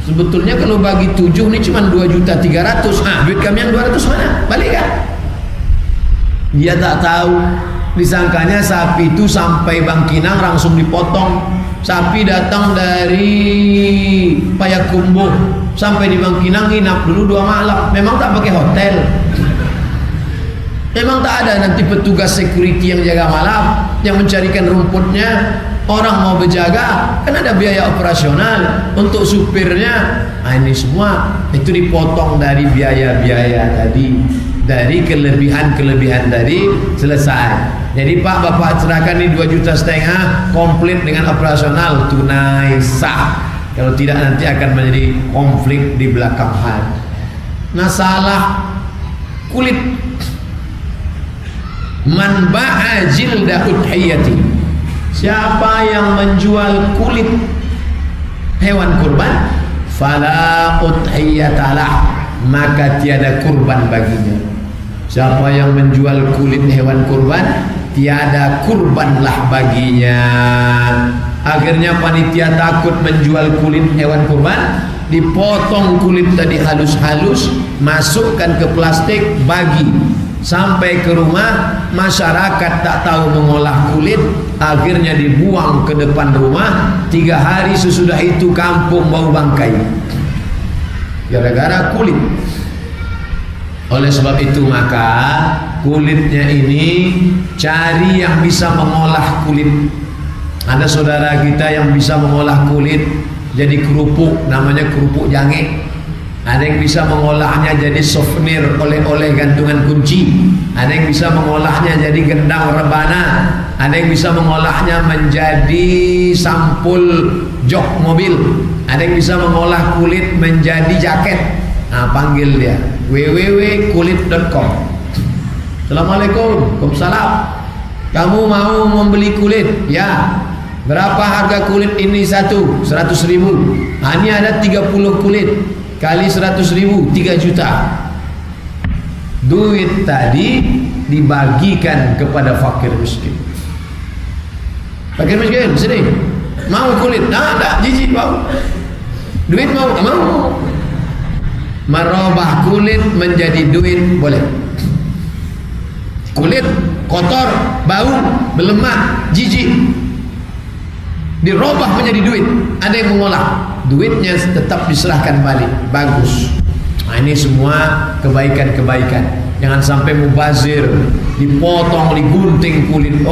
Sebetulnya kalau bagi 7 ini cuma 2.300.000. Duit kami yang 200 mana? Balikkan. Dia tak tahu. Disangkanya sapi itu sampai Bangkinang langsung dipotong. Sapi datang dari Payakumbuh sampai di Bangkinang nginap dulu 2 malam. Memang tak pakai hotel. Memang tak ada nanti petugas security yang jaga malam, yang mencarikan rumputnya. Orang mau berjaga, kan ada biaya operasional untuk supirnya. Ini semua itu dipotong dari biaya-biaya tadi, dari kelebihan-kelebihan tadi, selesai. Jadi Pak, Bapak serahkan ini 2,5 juta komplit dengan operasional tunai sah. Kalau tidak nanti akan menjadi konflik di belakang hari. Masalah kulit. Man ba'a jilda udhiyati. Siapa yang menjual kulit hewan kurban, fala udhiyatalah, maka tiada kurban baginya. Siapa yang menjual kulit hewan kurban, tiada kurbanlah baginya. Akhirnya panitia takut menjual kulit hewan kurban, dipotong kulit tadi halus-halus, masukkan ke plastik, bagi. Sampai ke rumah, masyarakat tak tahu mengolah kulit, akhirnya dibuang ke depan rumah. 3 hari sesudah itu kampung bau bangkai, gara-gara kulit. Oleh sebab itu maka kulitnya ini cari yang bisa mengolah kulit. Ada saudara kita yang bisa mengolah kulit jadi kerupuk, namanya kerupuk jange. Ada yang bisa mengolahnya jadi souvenir, oleh-oleh gantungan kunci. Ada yang bisa mengolahnya jadi gendang rebana. Ada yang bisa mengolahnya menjadi sampul jok mobil. Ada yang bisa mengolah kulit menjadi jaket. Panggil dia www.kulit.com. Assalamualaikum. Waalaikumsalam. Kamu mau membeli kulit? Ya. Berapa harga kulit ini satu? 100.000. Ini ada 30 kulit. Kali 100.000, 3 juta. Duit tadi dibagikan kepada fakir miskin. Fakir miskin, sini. Mau kulit? Tak, jijik mau. Duit mau? Tak mau. Merubah kulit menjadi duit boleh. Kulit kotor, bau, berlemak, jijik, dirubah menjadi duit. Ada yang mengolah, duitnya tetap diserahkan balik, bagus. Ini semua kebaikan-kebaikan. Jangan sampai mubazir, dipotong, digunting kulit,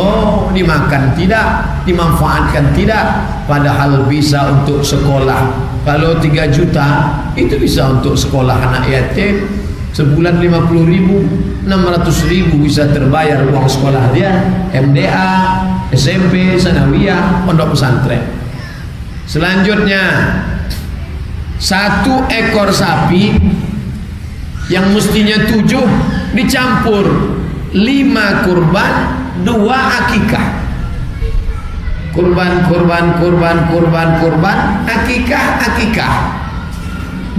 dimakan tidak, dimanfaatkan tidak, padahal bisa untuk sekolah. Kalau 3 juta itu bisa untuk sekolah anak yatim, Sebulan 50.000, 600.000 bisa terbayar uang sekolah dia, MDA, SMP, sanawiyah, pondok pesantren. Selanjutnya, 1 ekor sapi yang mestinya 7 dicampur 5 kurban, 2 akikah. Kurban, akikah.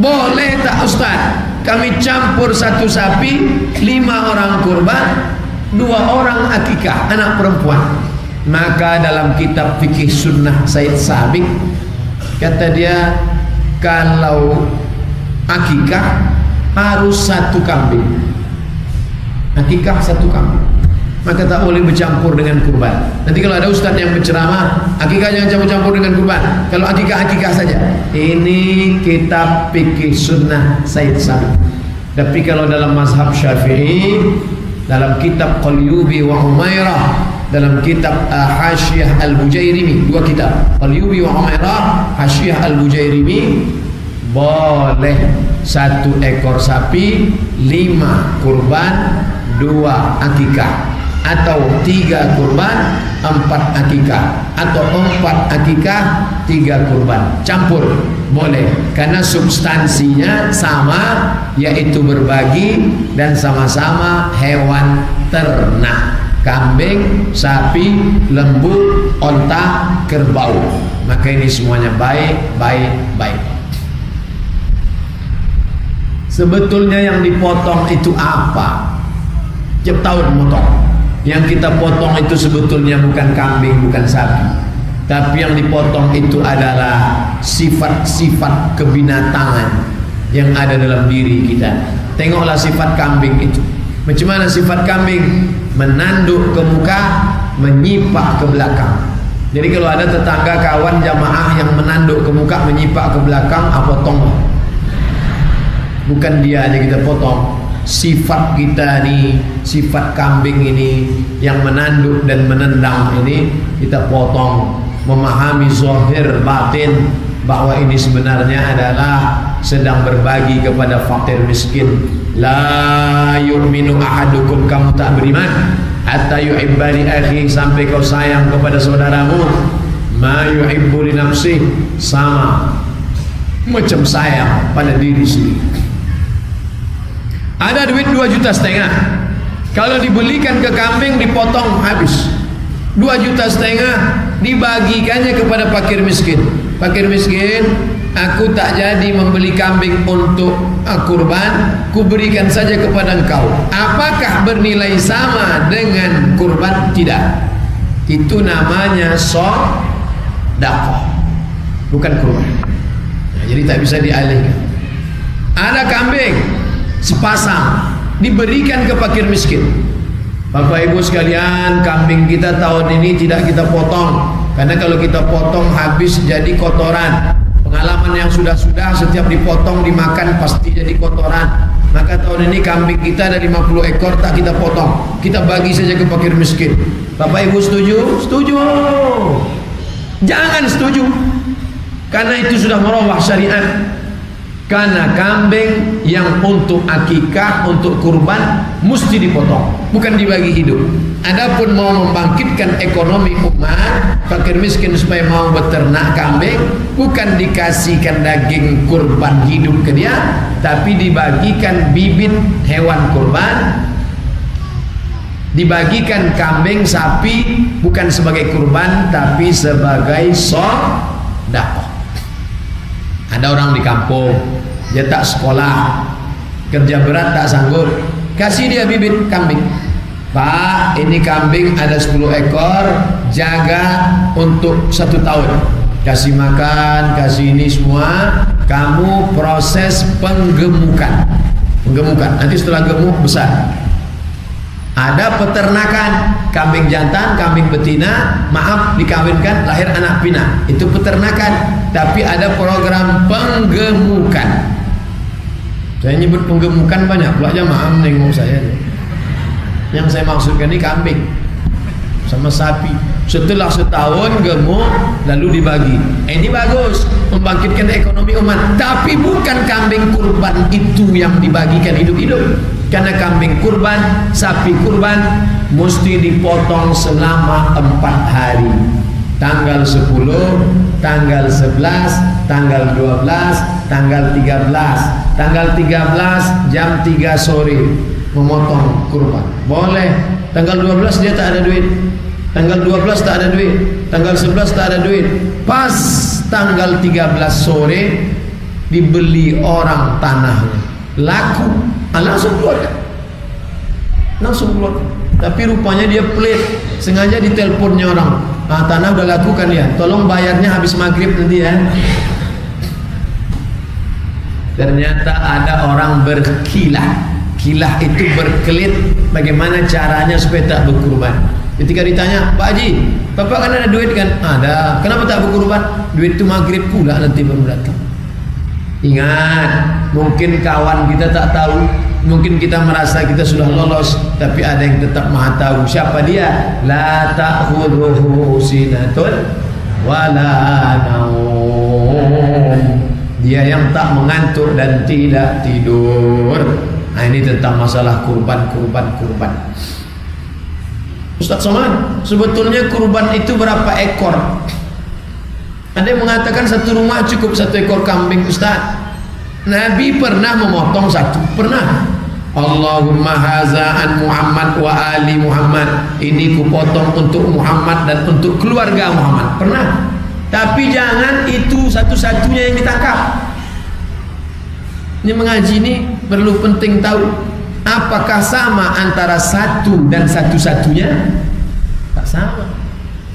Boleh tak Ustaz? Kami campur 1 sapi, 5 orang kurban, 2 orang akikah, anak perempuan. Maka dalam kitab fikih sunnah Said Sabiq, kata dia, kalau akikah harus 1 kambing. Akikah 1 kambing, maka tak boleh bercampur dengan kurban. Nanti kalau ada ustaz yang berceramah, akikah jangan campur-campur dengan kurban, kalau akikah saja. Ini kitab fikih sunnah Said Sabiq. Tapi kalau dalam mazhab Syafi'i, dalam kitab Qalyubi wa Umairah, dalam kitab Hasyiah Al-Bujairimi, 2 kitab, Qalyubi wa Umairah, Hasyiah Al-Bujairimi, boleh 1 ekor sapi, 5 kurban, 2 akikah, atau 3 kurban, 4 akikah, atau 4 akikah, 3 kurban. Campur boleh, karena substansinya sama, yaitu berbagi dan sama-sama hewan ternak. Kambing, sapi, lembu, onta, kerbau. Maka ini semuanya baik. Sebetulnya yang dipotong itu apa? Tiap tahun potong. Yang kita potong itu sebetulnya bukan kambing, bukan sapi, tapi yang dipotong itu adalah sifat-sifat kebinatangan yang ada dalam diri kita. Tengoklah sifat kambing itu. Macam mana sifat kambing? Menanduk ke muka, menyipak ke belakang. Jadi kalau ada tetangga, kawan, jamaah yang menanduk ke muka, menyipak ke belakang, potong. Bukan dia aja kita potong, sifat kita nih, sifat kambing ini yang menanduk dan menendang ini kita potong. Memahami zahir batin bahwa ini sebenarnya adalah sedang berbagi kepada fakir miskin. La yu'minu ahadukum, kamu tak beriman hatta yuhibba li akhi, sampai kau sayang kepada saudaramu ma yuhibbu li nafsi, sama macam sayang pada diri sendiri. Ada duit 2,5 juta, kalau dibelikan ke kambing dipotong habis. 2,5 juta dibagikannya kepada fakir miskin. Fakir miskin, aku tak jadi membeli kambing untuk kurban, ku berikan saja kepada engkau. Apakah bernilai sama dengan kurban? Tidak. Itu namanya sedekah, bukan kurban. Nah, jadi tak bisa dialihkan. Ada kambing sepasang diberikan ke fakir miskin. Bapak Ibu sekalian, kambing kita tahun ini tidak kita potong, karena kalau kita potong habis jadi kotoran. Pengalaman yang sudah-sudah, setiap dipotong dimakan pasti jadi kotoran. Maka tahun ini kambing kita ada 50 ekor, tak kita potong, kita bagi saja ke fakir miskin. Bapak Ibu setuju? Setuju. Jangan setuju, karena itu sudah merubah syariat. Karena kambing yang untuk akikah, untuk kurban mesti dipotong, bukan dibagi hidup. Adapun mau membangkitkan ekonomi umat, fakir miskin supaya mau beternak kambing, bukan dikasihkan daging kurban hidup ke dia, tapi dibagikan bibit hewan kurban, dibagikan kambing, sapi, bukan sebagai kurban tapi sebagai sedekah. Ada orang di kampung, dia tak sekolah, kerja berat tak sanggup, kasih dia bibit kambing. Pak, ini kambing ada 10 ekor, jaga untuk 1 tahun, kasih makan, kasih ini semua, kamu proses penggemukan. Nanti setelah gemuk besar. Ada peternakan kambing jantan, kambing betina, maaf dikawinkan, lahir anak pinak, itu peternakan. Tapi ada program penggemukan. Saya nyebut penggemukan banyak pula jamaah nengok saya. Yang saya maksudkan ini kambing. sama sapi. Setelah setahun gemuk lalu dibagi. Ini bagus, membangkitkan ekonomi umat. Tapi bukan kambing kurban itu yang dibagikan hidup-hidup. Karena kambing kurban, sapi kurban mesti dipotong selama 4 hari. Tanggal 10, tanggal 11, tanggal 12, tanggal 13. Tanggal 13 jam 3 sore memotong kurban. Boleh. Tanggal 12 dia tak ada duit. Tanggal 12 tak ada duit. Tanggal 11 tak ada duit. Pas tanggal 13 sore dibeli orang tanahnya. Laku. Langsung keluar. Langsung keluar. Tapi rupanya dia pelit. Sengaja diteleponnya orang. Tanah udah laku kan ya. Tolong bayarnya habis maghrib nanti ya. Ternyata ada orang berkilah. Kilah itu berkelit. Bagaimana caranya supaya tak berkurban. Ketika ditanya, Pak Haji, Bapak kan ada duit kan? Ada. Kenapa tak berkurban? Duit itu maghrib pula nanti baru datang. Ingat, mungkin kawan kita tak tahu, mungkin kita merasa kita sudah lolos, tapi ada yang tetap maha tahu. Siapa dia? La ta'khudhuhu sinatun wala naum. Dia yang tak mengantuk dan tidak tidur. Nah, ini tentang masalah kurban. Ustaz Somad, sebetulnya kurban itu berapa ekor? Ada yang mengatakan satu rumah cukup 1 ekor kambing. Ustaz, Nabi pernah memotong 1. Pernah. Allahumma haza an Muhammad wa ali Muhammad. Ini kupotong untuk Muhammad dan untuk keluarga Muhammad. Pernah. Tapi jangan itu satu-satunya yang ditangkap. Ini mengaji ini perlu penting tahu. Apakah sama antara satu dan satu-satunya? Tak sama.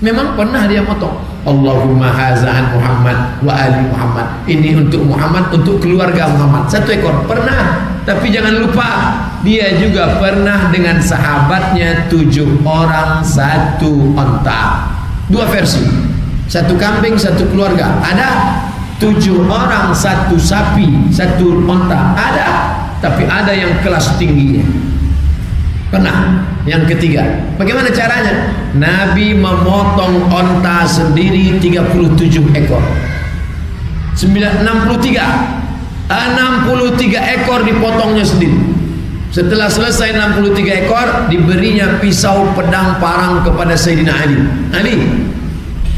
Memang pernah dia potong. Allahumma haza'an Muhammad wa ali Muhammad. Ini untuk Muhammad, untuk keluarga Muhammad. 1 ekor. Pernah. Tapi jangan lupa, dia juga pernah dengan sahabatnya 7 orang 1 onta. 2 versi. 1 kambing, 1 keluarga. Ada 7 orang 1 sapi, 1 onta. Ada. Tapi ada yang kelas tingginya. Pernah. Yang ketiga, bagaimana caranya? Nabi memotong onta sendiri 37 ekor. 63 ekor dipotongnya sendiri. Setelah selesai 63 ekor, diberinya pisau pedang parang kepada Sayyidina Ali. Ali,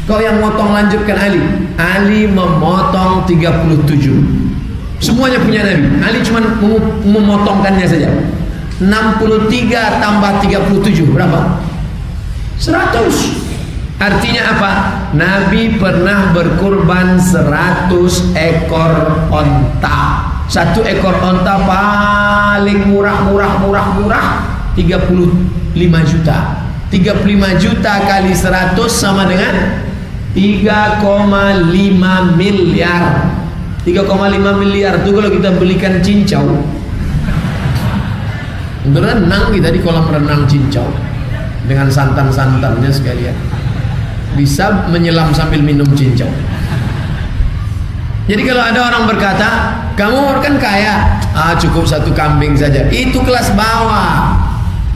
kau yang motong, lanjutkan Ali. Ali memotong 37. Semuanya punya Nabi. Ali cuma memotongkannya saja. 63 tambah 37 berapa? 100. Artinya apa? Nabi pernah berkurban 100 ekor onta. 1 ekor onta paling murah 35 juta. 35 juta kali 100 sama dengan 3,5 miliar. 3,5 miliar itu kalau kita belikan cincau, berenang kita di kolam renang cincau dengan santan-santannya sekalian, bisa menyelam sambil minum cincau. Jadi kalau ada orang berkata, kamu kan kaya, cukup 1 kambing saja, itu kelas bawah.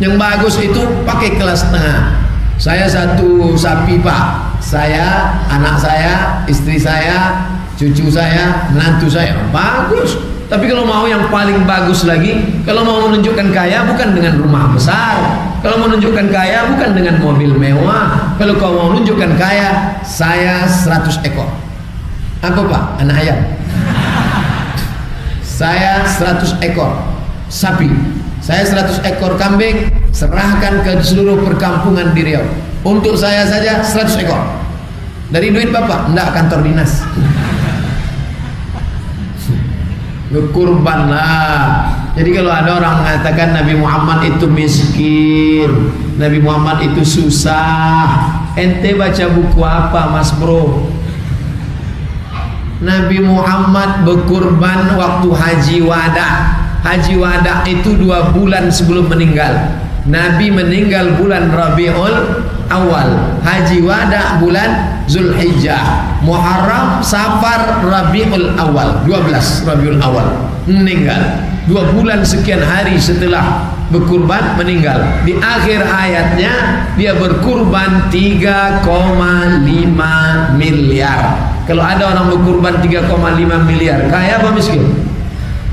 Yang bagus itu pakai kelas tengah. Saya 1 sapi Pak, saya, anak saya, istri saya, cucu saya, menantu saya, bagus. Tapi kalau mau yang paling bagus lagi, kalau mau menunjukkan kaya bukan dengan rumah besar, kalau menunjukkan kaya bukan dengan mobil mewah, kalau kau mau menunjukkan kaya, saya 100 ekor. Apa Pak? Anak ayam. Saya 100 ekor sapi, saya 100 ekor kambing, serahkan ke seluruh perkampungan di Riau. Untuk saya saja 100 ekor. Dari duit Bapak? Enggak, kantor dinas. Berkurbanlah. Jadi kalau ada orang mengatakan Nabi Muhammad itu miskin, Nabi Muhammad itu susah, ente baca buku apa Mas Bro? Nabi Muhammad berkurban waktu haji wada. Haji wada itu 2 bulan sebelum meninggal. Nabi meninggal bulan Rabiul Awal, haji wada bulan Zulhijjah, Muharram, Safar, Rabiul Awal, 12 Rabiul Awal meninggal. 2 bulan sekian hari setelah berkurban meninggal. Di akhir ayatnya dia berkurban 3,5 miliar. Kalau ada orang berkurban 3,5 miliar, kaya apa miskin?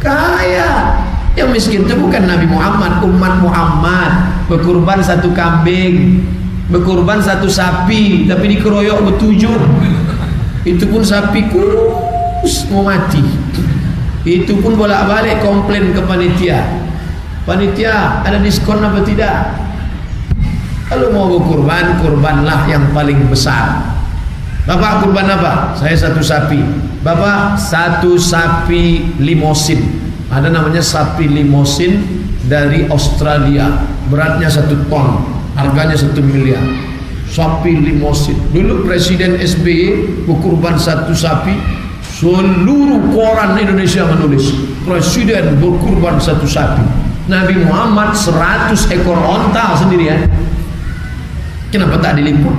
Kaya. Yang miskin itu bukan Nabi Muhammad, umat Muhammad. Berkurban 1 kambing, berkurban 1 sapi, tapi dikeroyok ber-7. Itu pun sapi kurus mau mati. Itu pun bolak-balik komplain ke panitia. Panitia, ada diskon apa tidak? Kalau mau berkurban, kurbanlah yang paling besar. Bapak kurban apa? Saya 1 sapi. Bapak 1 sapi limosin. Ada namanya sapi limosin dari Australia, beratnya 1 ton, harganya 1 miliar. Sapi limosin. Dulu Presiden SBY berkurban 1 sapi, seluruh koran Indonesia menulis Presiden berkurban 1 sapi. Nabi Muhammad 100 ekor onta sendirian. Kenapa tak diliput?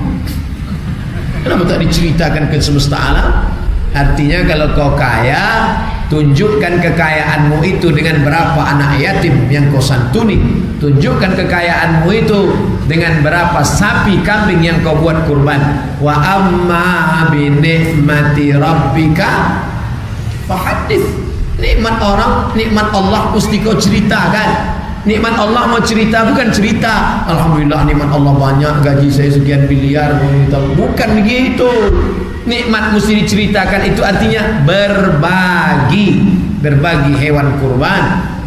Kenapa tak diceritakan ke semesta alam? Artinya kalau kau kaya, tunjukkan kekayaanmu itu dengan berapa anak yatim yang kau santuni. Tunjukkan kekayaanmu itu dengan berapa sapi kambing yang kau buat kurban. Wa amma bi ni'mati rabbika fahadits. Nikmat orang, nikmat Allah mesti kau ceritakan. Nikmat Allah mau cerita, bukan cerita alhamdulillah nikmat Allah banyak, gaji saya sekian miliar, bukan begitu. Nikmat mesti diceritakan, itu artinya berbagi. Berbagi hewan kurban.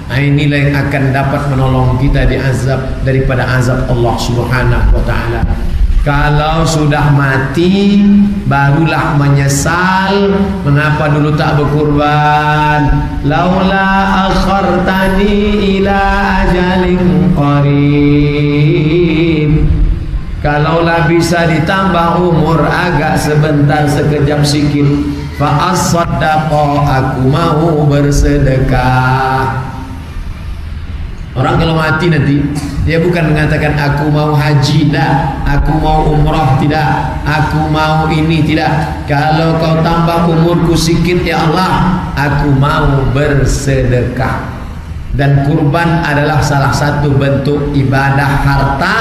Nah, inilah yang akan dapat menolong kita di azab, daripada azab Allah Subhanahu wa taala. Kalau sudah mati barulah menyesal mengapa dulu tak berkurban. Laula akhartani ila ajalin qarib. Kalaulah bisa ditambah umur agak sebentar, sekejap sikit, fa as-saddaqa, aku mau bersedekah. Orang kalau mati nanti dia bukan mengatakan aku mau haji, tidak, aku mau umrah, tidak, aku mau ini, tidak. Kalau kau tambah umurku sikit ya Allah, aku mau bersedekah. Dan kurban adalah salah satu bentuk ibadah harta,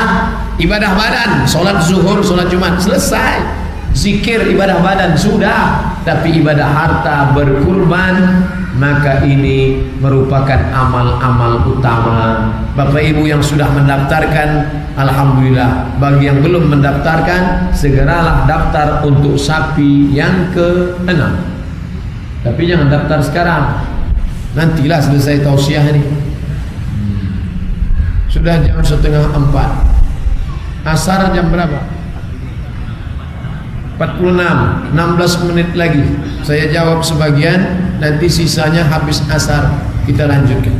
ibadah badan. Solat zuhur, solat Jumat selesai, zikir ibadah badan sudah, tapi ibadah harta berkurban, maka ini merupakan amal-amal utama. Bapak Ibu yang sudah mendaftarkan, alhamdulillah. Bagi yang belum mendaftarkan, segeralah daftar untuk sapi yang ke-6. Tapi jangan daftar sekarang, nantilah selesai tausiah ini. Sudah jam 3:30. Asar jam berapa? 46, 16 menit lagi. Saya jawab sebagian, nanti sisanya habis asar kita lanjutkan.